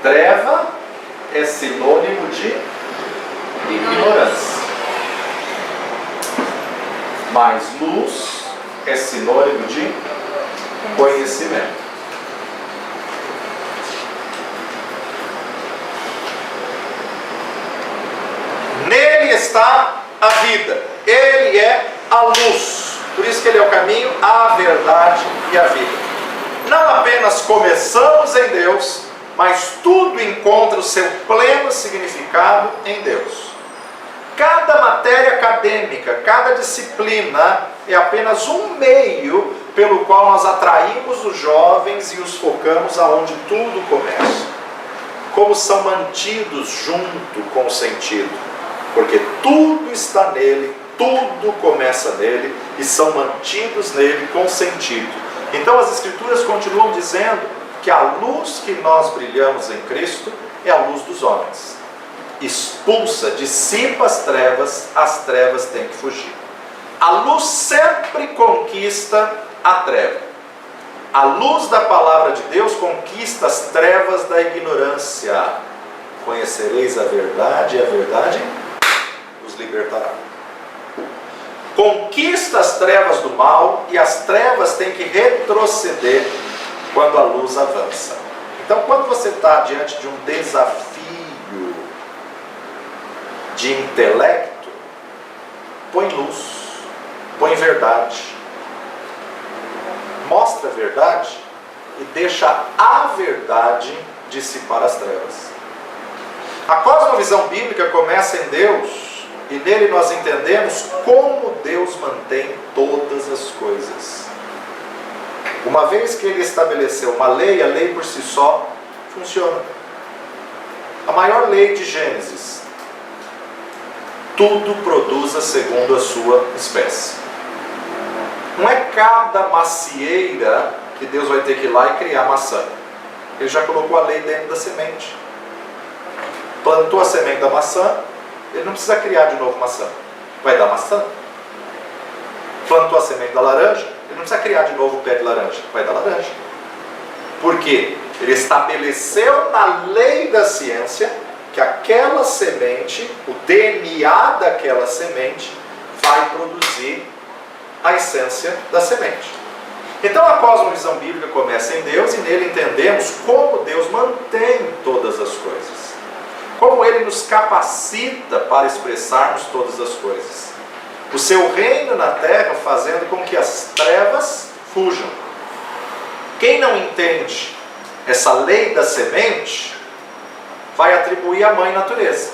treva é sinônimo de ignorância, mas luz é sinônimo de conhecimento. está a vida. Ele é a luz. Por isso que ele é o caminho, a verdade e a vida. Não apenas começamos em Deus, mas tudo encontra o seu pleno significado em Deus. Cada matéria acadêmica, cada disciplina é apenas um meio pelo qual nós atraímos os jovens e os focamos aonde tudo começa. Como são mantidos junto com o sentido, porque tudo está nele, tudo começa nele e são mantidos nele com sentido. Então as Escrituras continuam dizendo que a luz que nós brilhamos em Cristo é a luz dos homens. Expulsa, dissipa as trevas têm que fugir. A luz sempre conquista a treva. A luz da palavra de Deus conquista as trevas da ignorância. Conhecereis a verdade e a verdade os libertará. Conquista as trevas do mal e as trevas têm que retroceder quando a luz avança. Então, quando você está diante de um desafio de intelecto, põe luz, põe verdade, mostra a verdade e deixa a verdade dissipar as trevas. A cosmovisão bíblica começa em Deus e nele nós entendemos como Deus mantém todas as coisas. Uma vez que ele estabeleceu uma lei, a lei por si só funciona. A maior lei de Gênesis: tudo produza segundo a sua espécie. Não é cada macieira que Deus vai ter que ir lá e criar maçã. Ele já colocou a lei dentro da semente. Plantou a semente da maçã, ele não precisa criar de novo maçã. Vai dar maçã. Plantou a semente da laranja, ele não precisa criar de novo o pé de laranja. Vai dar laranja. Por quê? Ele estabeleceu na lei da ciência que aquela semente, o DNA daquela semente, vai produzir a essência da semente. Então a cosmovisão bíblica começa em Deus e nele entendemos como Deus mantém todas as coisas. Como Ele nos capacita para expressarmos todas as coisas. O seu reino na terra fazendo com que as trevas fujam. Quem não entende essa lei da semente, vai atribuir à mãe natureza.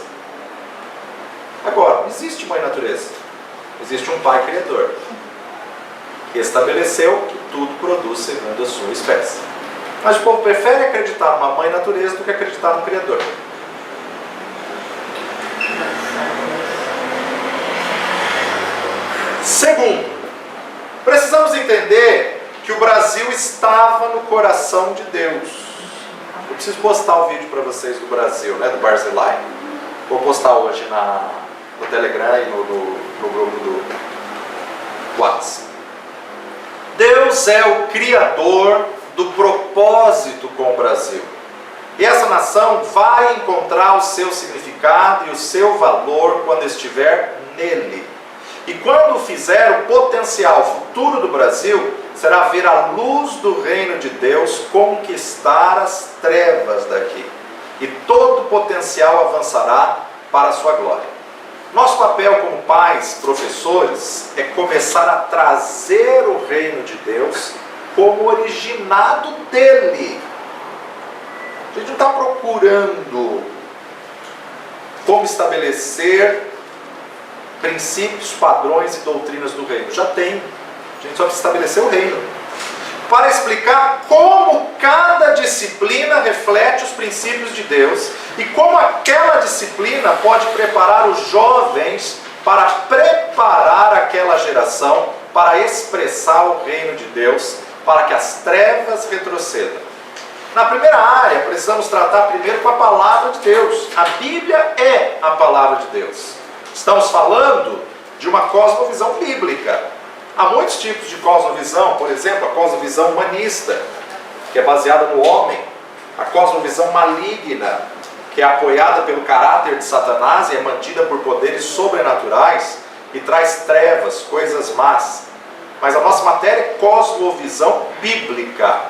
Agora, não existe mãe natureza. Existe um pai criador, que estabeleceu que tudo produz segundo a sua espécie. Mas o povo prefere acreditar numa mãe natureza do que acreditar no criador. Segundo, precisamos entender que o Brasil estava no coração de Deus. Eu preciso postar o vídeo para vocês do Brasil, né, do Barzilai. Vou postar hoje no Telegram e no grupo do WhatsApp. Deus é o criador do propósito com o Brasil. E essa nação vai encontrar o seu significado e o seu valor quando estiver nele. E quando fizer, o potencial futuro do Brasil será ver a luz do reino de Deus conquistar as trevas daqui. E todo o potencial avançará para a sua glória. Nosso papel como pais, professores, é começar a trazer o reino de Deus como originado dele. A gente não está procurando como estabelecer princípios, padrões e doutrinas do reino. Já tem. A gente só precisa estabelecer o reino. Para explicar como cada disciplina reflete os princípios de Deus e como aquela disciplina pode preparar os jovens para preparar aquela geração para expressar o reino de Deus, para que as trevas retrocedam. Na primeira área, precisamos tratar primeiro com a palavra de Deus. A Bíblia é a palavra de Deus. Estamos falando de uma cosmovisão bíblica. Há muitos tipos de cosmovisão, por exemplo, a cosmovisão humanista, que é baseada no homem, a cosmovisão maligna, que é apoiada pelo caráter de Satanás e é mantida por poderes sobrenaturais e traz trevas, coisas más. Mas a nossa matéria é cosmovisão bíblica.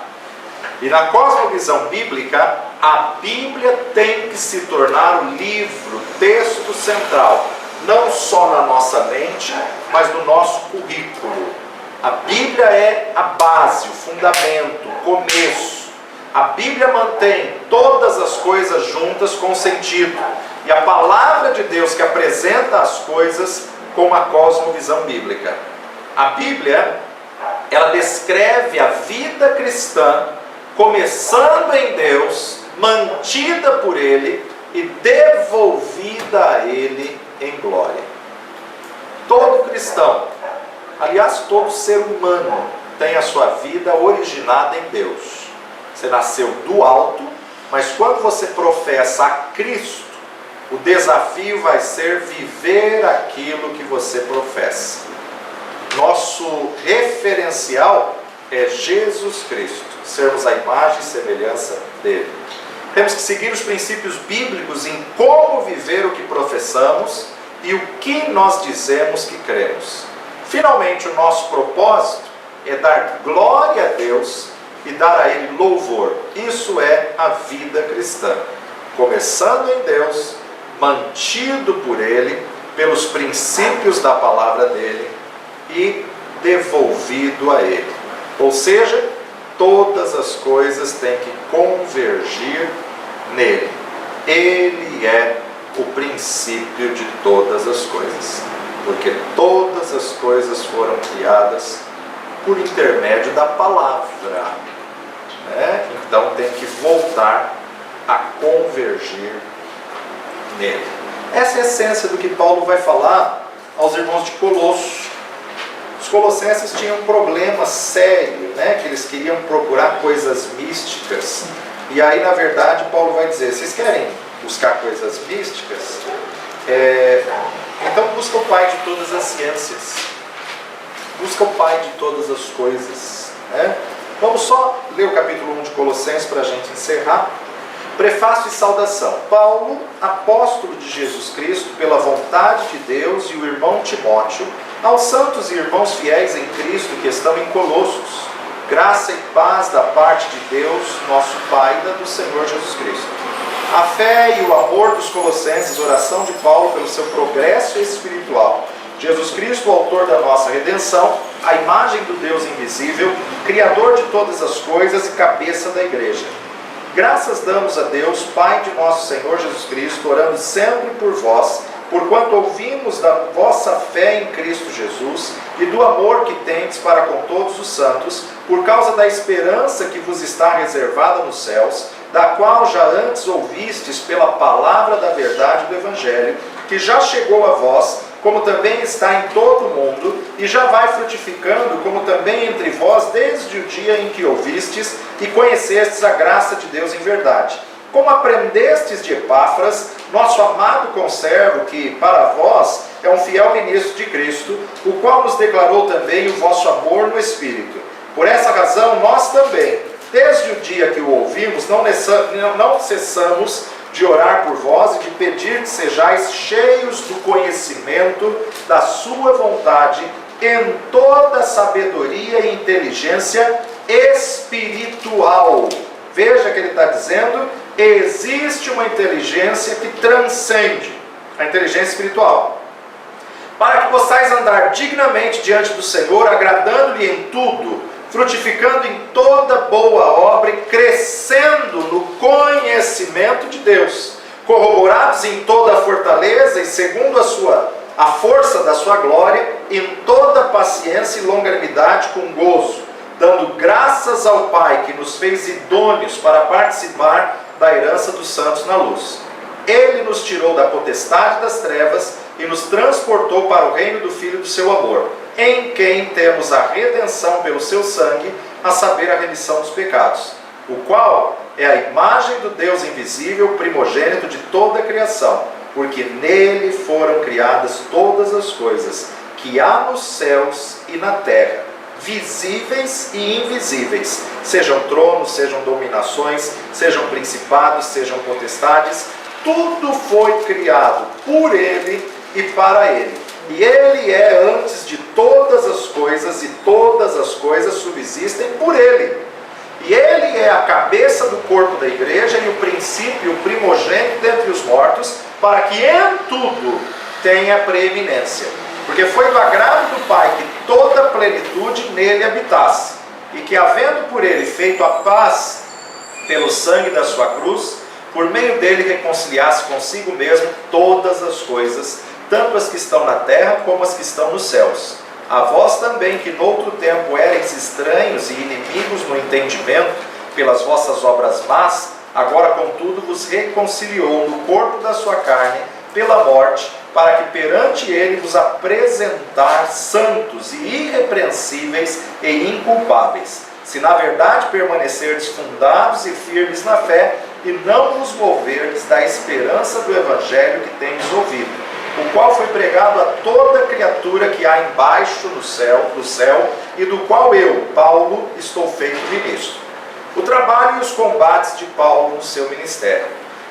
E na cosmovisão bíblica, a Bíblia tem que se tornar o livro, o texto central. não só na nossa mente, mas no nosso currículo. A Bíblia é a base, o fundamento, o começo. A Bíblia mantém todas as coisas juntas com sentido. E a palavra de Deus que apresenta as coisas com uma cosmovisão bíblica. A Bíblia, ela descreve a vida cristã começando em Deus, mantida por Ele e devolvida a Ele em glória. Todo cristão, aliás, todo ser humano, tem a sua vida originada em Deus. Você nasceu do alto, mas quando você professa a Cristo, o desafio vai ser viver aquilo que você professa. Nosso referencial é Jesus Cristo, sermos a imagem e semelhança dele. Temos que seguir os princípios bíblicos em como viver o que professamos e o que nós dizemos que cremos. Finalmente, o nosso propósito é dar glória a Deus e dar a Ele louvor. Isso é a vida cristã. Começando em Deus, mantido por Ele, pelos princípios da palavra dEle e devolvido a Ele. Ou seja, todas as coisas têm que convergir nele. Ele é o princípio de todas as coisas, porque todas as coisas foram criadas por intermédio da palavra, né? Então tem que voltar a convergir nele. Essa é a essência do que Paulo vai falar aos irmãos de Colosso. Os colossenses tinham um problema sério, né? Que eles queriam procurar coisas místicas. E aí, na verdade, Paulo vai dizer: vocês querem buscar coisas místicas? Então busca o Pai de todas as ciências. Busca o Pai de todas as coisas, né? Vamos só ler o capítulo 1 de Colossenses para a gente encerrar. Prefácio e saudação. Paulo, apóstolo de Jesus Cristo, pela vontade de Deus, e o irmão Timóteo, aos santos e irmãos fiéis em Cristo que estão em Colossos, graça e paz da parte de Deus, nosso Pai, e do Senhor Jesus Cristo. A fé e o amor dos colossenses, oração de Paulo pelo seu progresso espiritual. Jesus Cristo, o autor da nossa redenção, a imagem do Deus invisível, Criador de todas as coisas e cabeça da igreja. Graças damos a Deus, Pai de nosso Senhor Jesus Cristo, orando sempre por vós, porquanto ouvimos da vossa fé em Cristo Jesus e do amor que tendes para com todos os santos, por causa da esperança que vos está reservada nos céus, da qual já antes ouvistes pela palavra da verdade do Evangelho, que já chegou a vós, como também está em todo o mundo, e já vai frutificando, como também entre vós, desde o dia em que ouvistes e conhecestes a graça de Deus em verdade. Como aprendestes de Epáfras, nosso amado conservo, que para vós é um fiel ministro de Cristo, o qual nos declarou também o vosso amor no Espírito. Por essa razão, nós também, desde o dia que o ouvimos, não cessamos de orar por vós e de pedir que sejais cheios do conhecimento da sua vontade, em toda sabedoria e inteligência espiritual. Veja que ele está dizendo: existe uma inteligência que transcende a inteligência espiritual, para que possais andar dignamente diante do Senhor, agradando-lhe em tudo, frutificando em toda boa obra e crescendo no conhecimento de Deus, corroborados em toda a fortaleza e segundo a força da sua glória, em toda paciência e longanimidade com gozo, dando graças ao Pai que nos fez idôneos para participar da herança dos santos na luz. Ele nos tirou da potestade das trevas e nos transportou para o reino do Filho do seu amor, em quem temos a redenção pelo seu sangue, a saber, a remissão dos pecados, o qual é a imagem do Deus invisível, primogênito de toda a criação, porque nele foram criadas todas as coisas que há nos céus e na terra, visíveis e invisíveis, sejam tronos, sejam dominações, sejam principados, sejam potestades. Tudo foi criado por Ele e para Ele. E Ele é antes de todas as coisas, e todas as coisas subsistem por Ele. E Ele é a cabeça do corpo da igreja e o princípio, o primogênito dentre os mortos, para que em tudo tenha preeminência. Porque foi do agrado do Pai que toda a plenitude nele habitasse, e que, havendo por ele feito a paz pelo sangue da sua cruz, por meio dele reconciliasse consigo mesmo todas as coisas, tanto as que estão na terra como as que estão nos céus. A vós também, que noutro tempo erais estranhos e inimigos no entendimento, pelas vossas obras más, agora contudo vos reconciliou no corpo da sua carne, pela morte, para que perante ele vos apresentar santos e irrepreensíveis e inculpáveis, se na verdade permanecerdes fundados e firmes na fé, e não vos moverdes da esperança do evangelho que tendes ouvido, o qual foi pregado a toda criatura que há embaixo no céu, e do qual eu, Paulo, estou feito ministro. O trabalho e os combates de Paulo no seu ministério.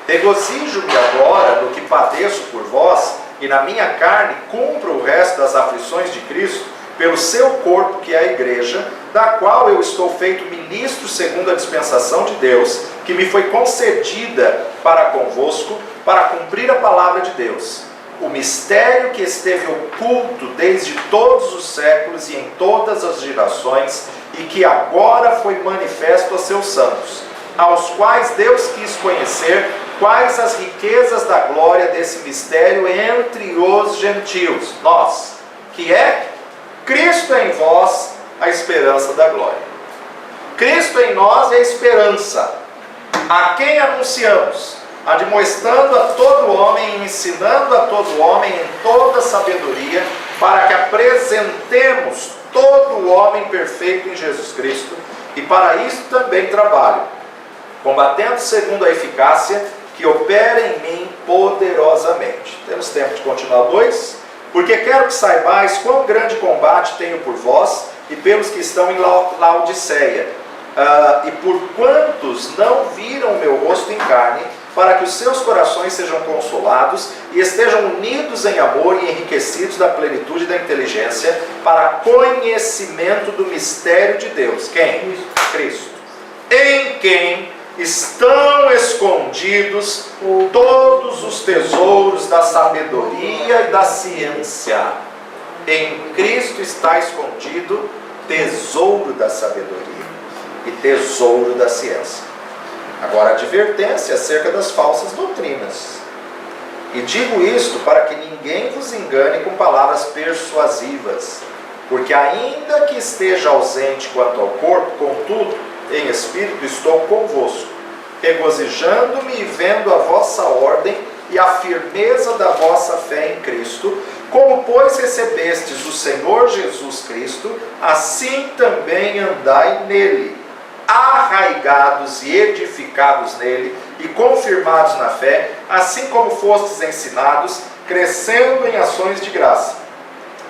Regozijo-me agora no que padeço por vós, e na minha carne cumpro o resto das aflições de Cristo, pelo seu corpo que é a igreja, da qual eu estou feito ministro segundo a dispensação de Deus, que me foi concedida para convosco, para cumprir a palavra de Deus. O mistério que esteve oculto desde todos os séculos e em todas as gerações, e que agora foi manifesto a seus santos, aos quais Deus quis conhecer quais as riquezas da glória desse mistério entre os gentios, nós, que é Cristo em vós, a esperança da glória. Cristo em nós é a esperança, a quem anunciamos, admoestando a todo homem, ensinando a todo homem em toda sabedoria, para que apresentemos todo o homem perfeito em Jesus Cristo, e para isso também trabalho, combatendo segundo a eficácia que opera em mim poderosamente. Temos tempo de continuar 2? Porque quero que saibais quão grande combate tenho por vós e pelos que estão em Laodiceia, e por quantos não viram o meu rosto em carne, para que os seus corações sejam consolados e estejam unidos em amor e enriquecidos da plenitude da inteligência, para conhecimento do mistério de Deus. Quem? Cristo. Em quem estão escondidos todos os tesouros da sabedoria e da ciência. Em Cristo está escondido tesouro da sabedoria e tesouro da ciência. Agora, advertência acerca das falsas doutrinas. E digo isto para que ninguém vos engane com palavras persuasivas, porque ainda que esteja ausente quanto ao corpo, contudo, em espírito estou convosco, regozijando-me e vendo a vossa ordem e a firmeza da vossa fé em Cristo, como pois recebestes o Senhor Jesus Cristo, assim também andai nele, arraigados e edificados nele e confirmados na fé, assim como fostes ensinados, crescendo em ações de graça.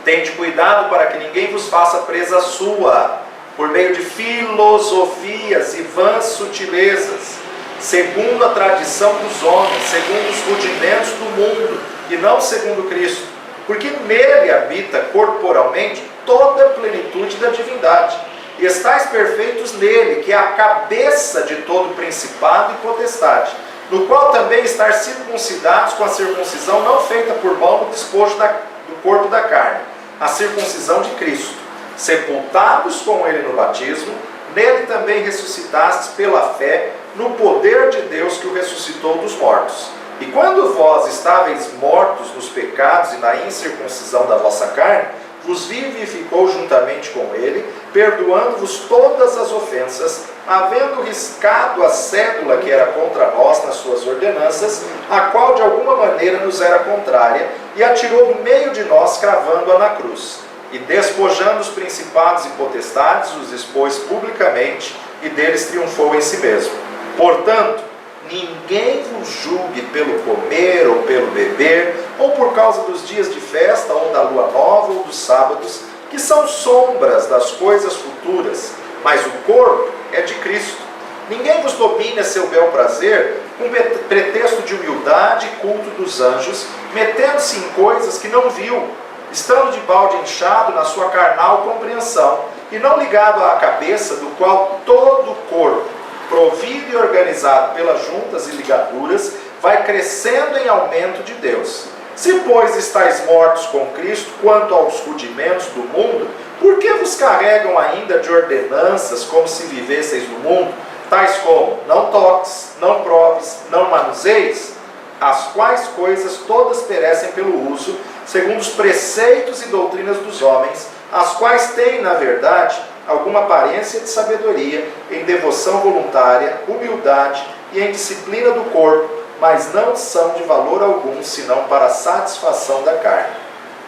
Tende cuidado para que ninguém vos faça presa sua, por meio de filosofias e vãs sutilezas, segundo a tradição dos homens, segundo os rudimentos do mundo, e não segundo Cristo, porque nele habita corporalmente toda a plenitude da divindade, e estáis perfeitos nele, que é a cabeça de todo principado e potestade, no qual também estáis circuncidados com a circuncisão não feita por mão no despojo do corpo da carne, a circuncisão de Cristo, sepultados com ele no batismo, nele também ressuscitastes pela fé no poder de Deus que o ressuscitou dos mortos. E quando vós estáveis mortos nos pecados e na incircuncisão da vossa carne, vos vivificou juntamente com ele, perdoando-vos todas as ofensas, havendo riscado a cédula que era contra nós nas suas ordenanças, a qual de alguma maneira nos era contrária, e a tirou do meio de nós, cravando-a na cruz. E despojando os principados e potestades, os expôs publicamente, e deles triunfou em si mesmo. Portanto, ninguém vos julgue pelo comer ou pelo beber, ou por causa dos dias de festa, ou da lua nova, ou dos sábados, que são sombras das coisas futuras, mas o corpo é de Cristo. Ninguém vos domine a seu bel prazer, com pretexto de humildade e culto dos anjos, metendo-se em coisas que não viu, estando de balde inchado na sua carnal compreensão, e não ligado à cabeça, do qual todo o corpo, provido e organizado pelas juntas e ligaduras, vai crescendo em aumento de Deus. Se, pois, estáis mortos com Cristo quanto aos rudimentos do mundo, por que vos carregam ainda de ordenanças como se vivesseis no mundo, tais como: não toques, não proves, não manuseis? As quais coisas todas perecem pelo uso, segundo os preceitos e doutrinas dos homens, as quais têm, na verdade, alguma aparência de sabedoria, em devoção voluntária, humildade e em disciplina do corpo, mas não são de valor algum, senão para a satisfação da carne.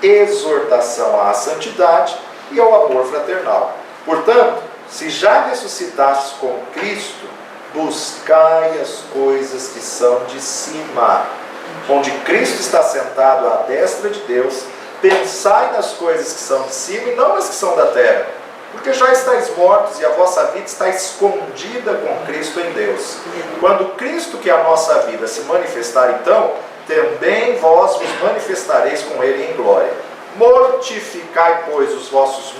Exortação à santidade e ao amor fraternal. Portanto, se já ressuscitastes com Cristo, buscai as coisas que são de cima, onde Cristo está sentado à destra de Deus. Pensai nas coisas que são de cima e não nas que são da terra, porque já estáis mortos e a vossa vida está escondida com Cristo em Deus. Quando Cristo, que é a nossa vida, se manifestar, então, também vós vos manifestareis com Ele em glória. Mortificai, pois, os vossos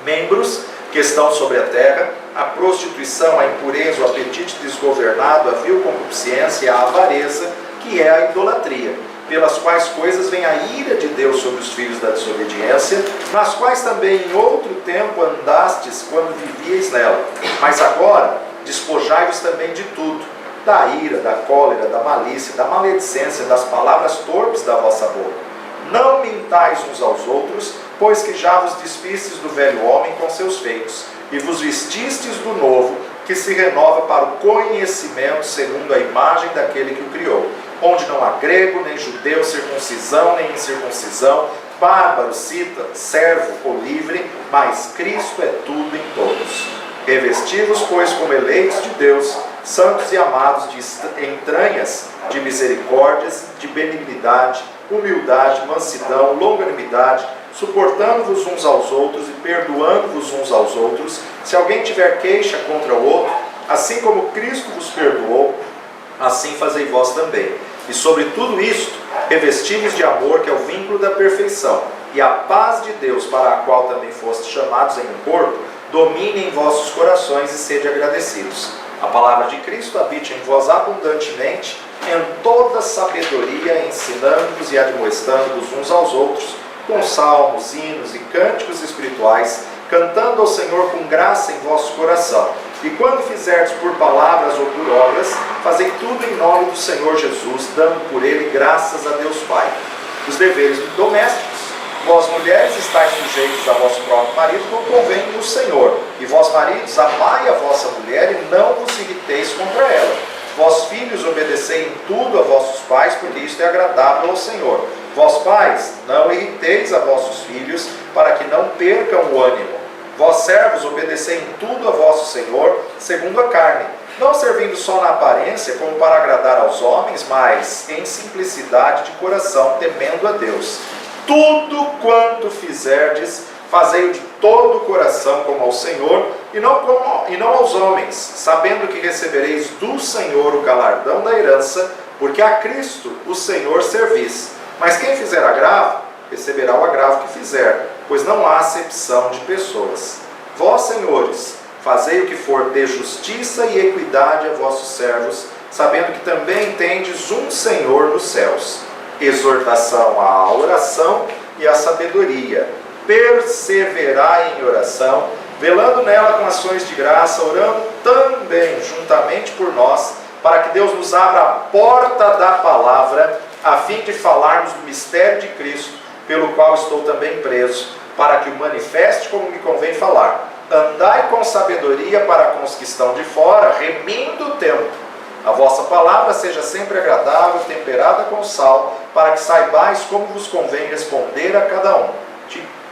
membros que estão sobre a terra, a prostituição, a impureza, o apetite desgovernado, a vil concupiscência e a avareza, que é a idolatria, pelas quais coisas vem a ira de Deus sobre os filhos da desobediência, nas quais também em outro tempo andastes quando vivíeis nela. Mas agora despojai-vos também de tudo, da ira, da cólera, da malícia, da maledicência, das palavras torpes da vossa boca. Não mintais uns aos outros, pois que já vos despistes do velho homem com seus feitos, e vos vestistes do novo, que se renova para o conhecimento segundo a imagem daquele que o criou, onde não há grego, nem judeu, circuncisão, nem incircuncisão, bárbaro, cita, servo ou livre, mas Cristo é tudo em todos. Revesti-vos, pois, como eleitos de Deus, santos e amados de entranhas, de misericórdias, de benignidade, humildade, mansidão, longanimidade, suportando-vos uns aos outros e perdoando-vos uns aos outros, se alguém tiver queixa contra o outro, assim como Cristo vos perdoou, assim fazei vós também. E sobre tudo isto, revesti-vos de amor, que é o vínculo da perfeição, e a paz de Deus, para a qual também fostes chamados em um corpo, domine em vossos corações e sede agradecidos. A palavra de Cristo habite em vós abundantemente, em toda sabedoria, ensinando-vos e admoestando-vos uns aos outros, com salmos, hinos e cânticos espirituais, cantando ao Senhor com graça em vosso coração. E quando fizerdes por palavras ou por obras, fazei tudo em nome do Senhor Jesus, dando por Ele graças a Deus Pai. Os deveres domésticos. Vós, mulheres, estáis sujeitos a vosso próprio marido, como convém no Senhor. E vós, maridos, amai a vossa mulher e não vos irriteis contra ela. Vós, filhos, obedecei em tudo a vossos pais, porque isto é agradável ao Senhor. Vós, pais, não irriteis a vossos filhos, para que não percam o ânimo. Vós, servos, obedecei em tudo a vosso Senhor, segundo a carne, não servindo só na aparência, como para agradar aos homens, mas em simplicidade de coração, temendo a Deus. Tudo quanto fizerdes, fazei-o de todo o coração como ao Senhor, e não aos homens, sabendo que recebereis do Senhor o galardão da herança, porque a Cristo, o Senhor, servis. Mas quem fizer agravo, receberá o agravo que fizer, pois não há acepção de pessoas. Vós, senhores, fazei o que for de justiça e equidade a vossos servos, sabendo que também tendes um Senhor nos céus. Exortação à oração e à sabedoria. Perseverai em oração, velando nela com ações de graça, orando também juntamente por nós, para que Deus nos abra a porta da palavra, a fim de falarmos do mistério de Cristo, pelo qual estou também preso, para que o manifeste como me convém falar. Andai com sabedoria para com os que estão de fora, remindo o tempo. A vossa palavra seja sempre agradável, temperada com sal, para que saibais como vos convém responder a cada um.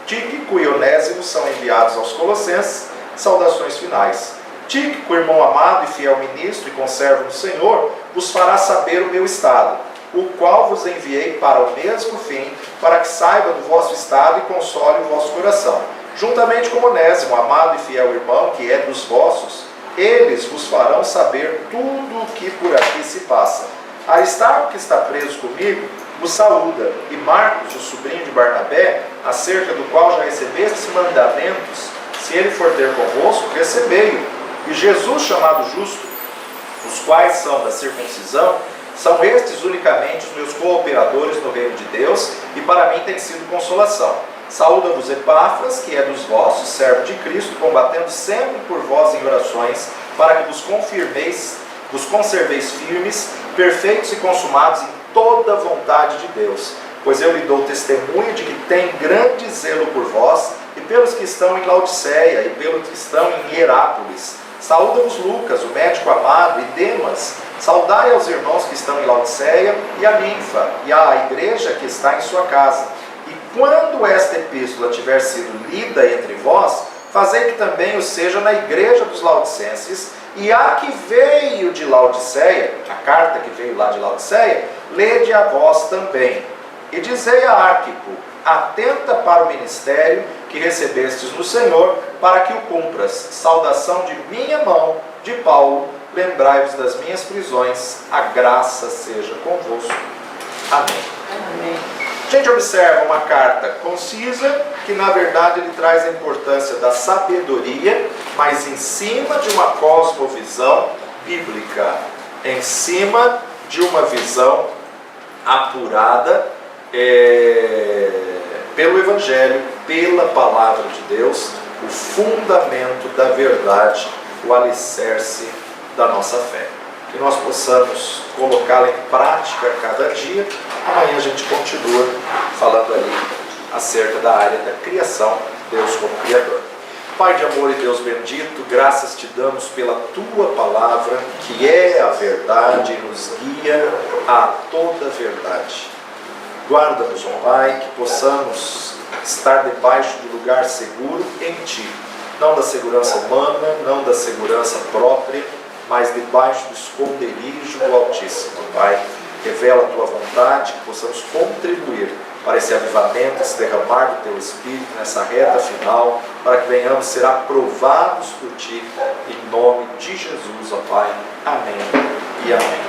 Tíquico e Onésimo são enviados aos Colossenses. Saudações finais. Tíquico, irmão amado e fiel ministro e conservo no Senhor, vos fará saber o meu estado, o qual vos enviei para o mesmo fim, para que saiba do vosso estado e console o vosso coração. Juntamente com Onésimo, amado e fiel irmão, que é dos vossos, eles vos farão saber tudo o que por aqui se passa. Aristarco, que está preso comigo, vos saúda, e Marcos, o sobrinho de Barnabé, acerca do qual já recebestes mandamentos, se ele for ter convosco, recebei-o. E Jesus, chamado Justo, os quais são da circuncisão, São estes unicamente os meus cooperadores no reino de Deus, e para mim tem sido consolação. Saúda-vos Epáfras, que é dos vossos, servo de Cristo, combatendo sempre por vós em orações, para que vos conserveis firmes, perfeitos e consumados em toda a vontade de Deus. Pois eu lhe dou testemunho de que tem grande zelo por vós, e pelos que estão em Laodiceia, e pelos que estão em Hierápolis. Saúda-vos Lucas, o médico amado, e Demas. Saudai aos irmãos que estão em Laodiceia, e a Ninfa, e à igreja que está em sua casa. E quando esta epístola tiver sido lida entre vós, fazei que também o seja na igreja dos laodicenses, e a que veio de Laodiceia, a carta que veio lá de Laodiceia, lede a vós também. E dizei a Arquipo: atenta para o ministério que recebestes no Senhor, para que o cumpras. Saudação de minha mão, de Paulo. Lembrai-vos das minhas prisões. A graça seja convosco. Amém. Amém. A gente observa uma carta concisa, que na verdade ele traz a importância da sabedoria, mas em cima de uma cosmovisão bíblica, em cima de uma visão apurada pelo Evangelho, pela Palavra de Deus, o fundamento da verdade, o alicerce da nossa fé. Que nós possamos colocá-la em prática cada dia. Amanhã a gente continua falando ali acerca da área da criação, Deus como Criador. Pai de amor e Deus bendito, graças te damos pela Tua Palavra, que é a verdade e nos guia a toda a verdade. Guarda-nos, ó Pai, que possamos estar debaixo do lugar seguro em Ti, não da segurança humana, não da segurança própria, mas debaixo do esconderijo do Altíssimo. Pai, revela a Tua vontade, que possamos contribuir para esse avivamento, esse derramar do Teu Espírito nessa reta final, para que venhamos ser aprovados por Ti, em nome de Jesus, ó Pai. Amém e amém.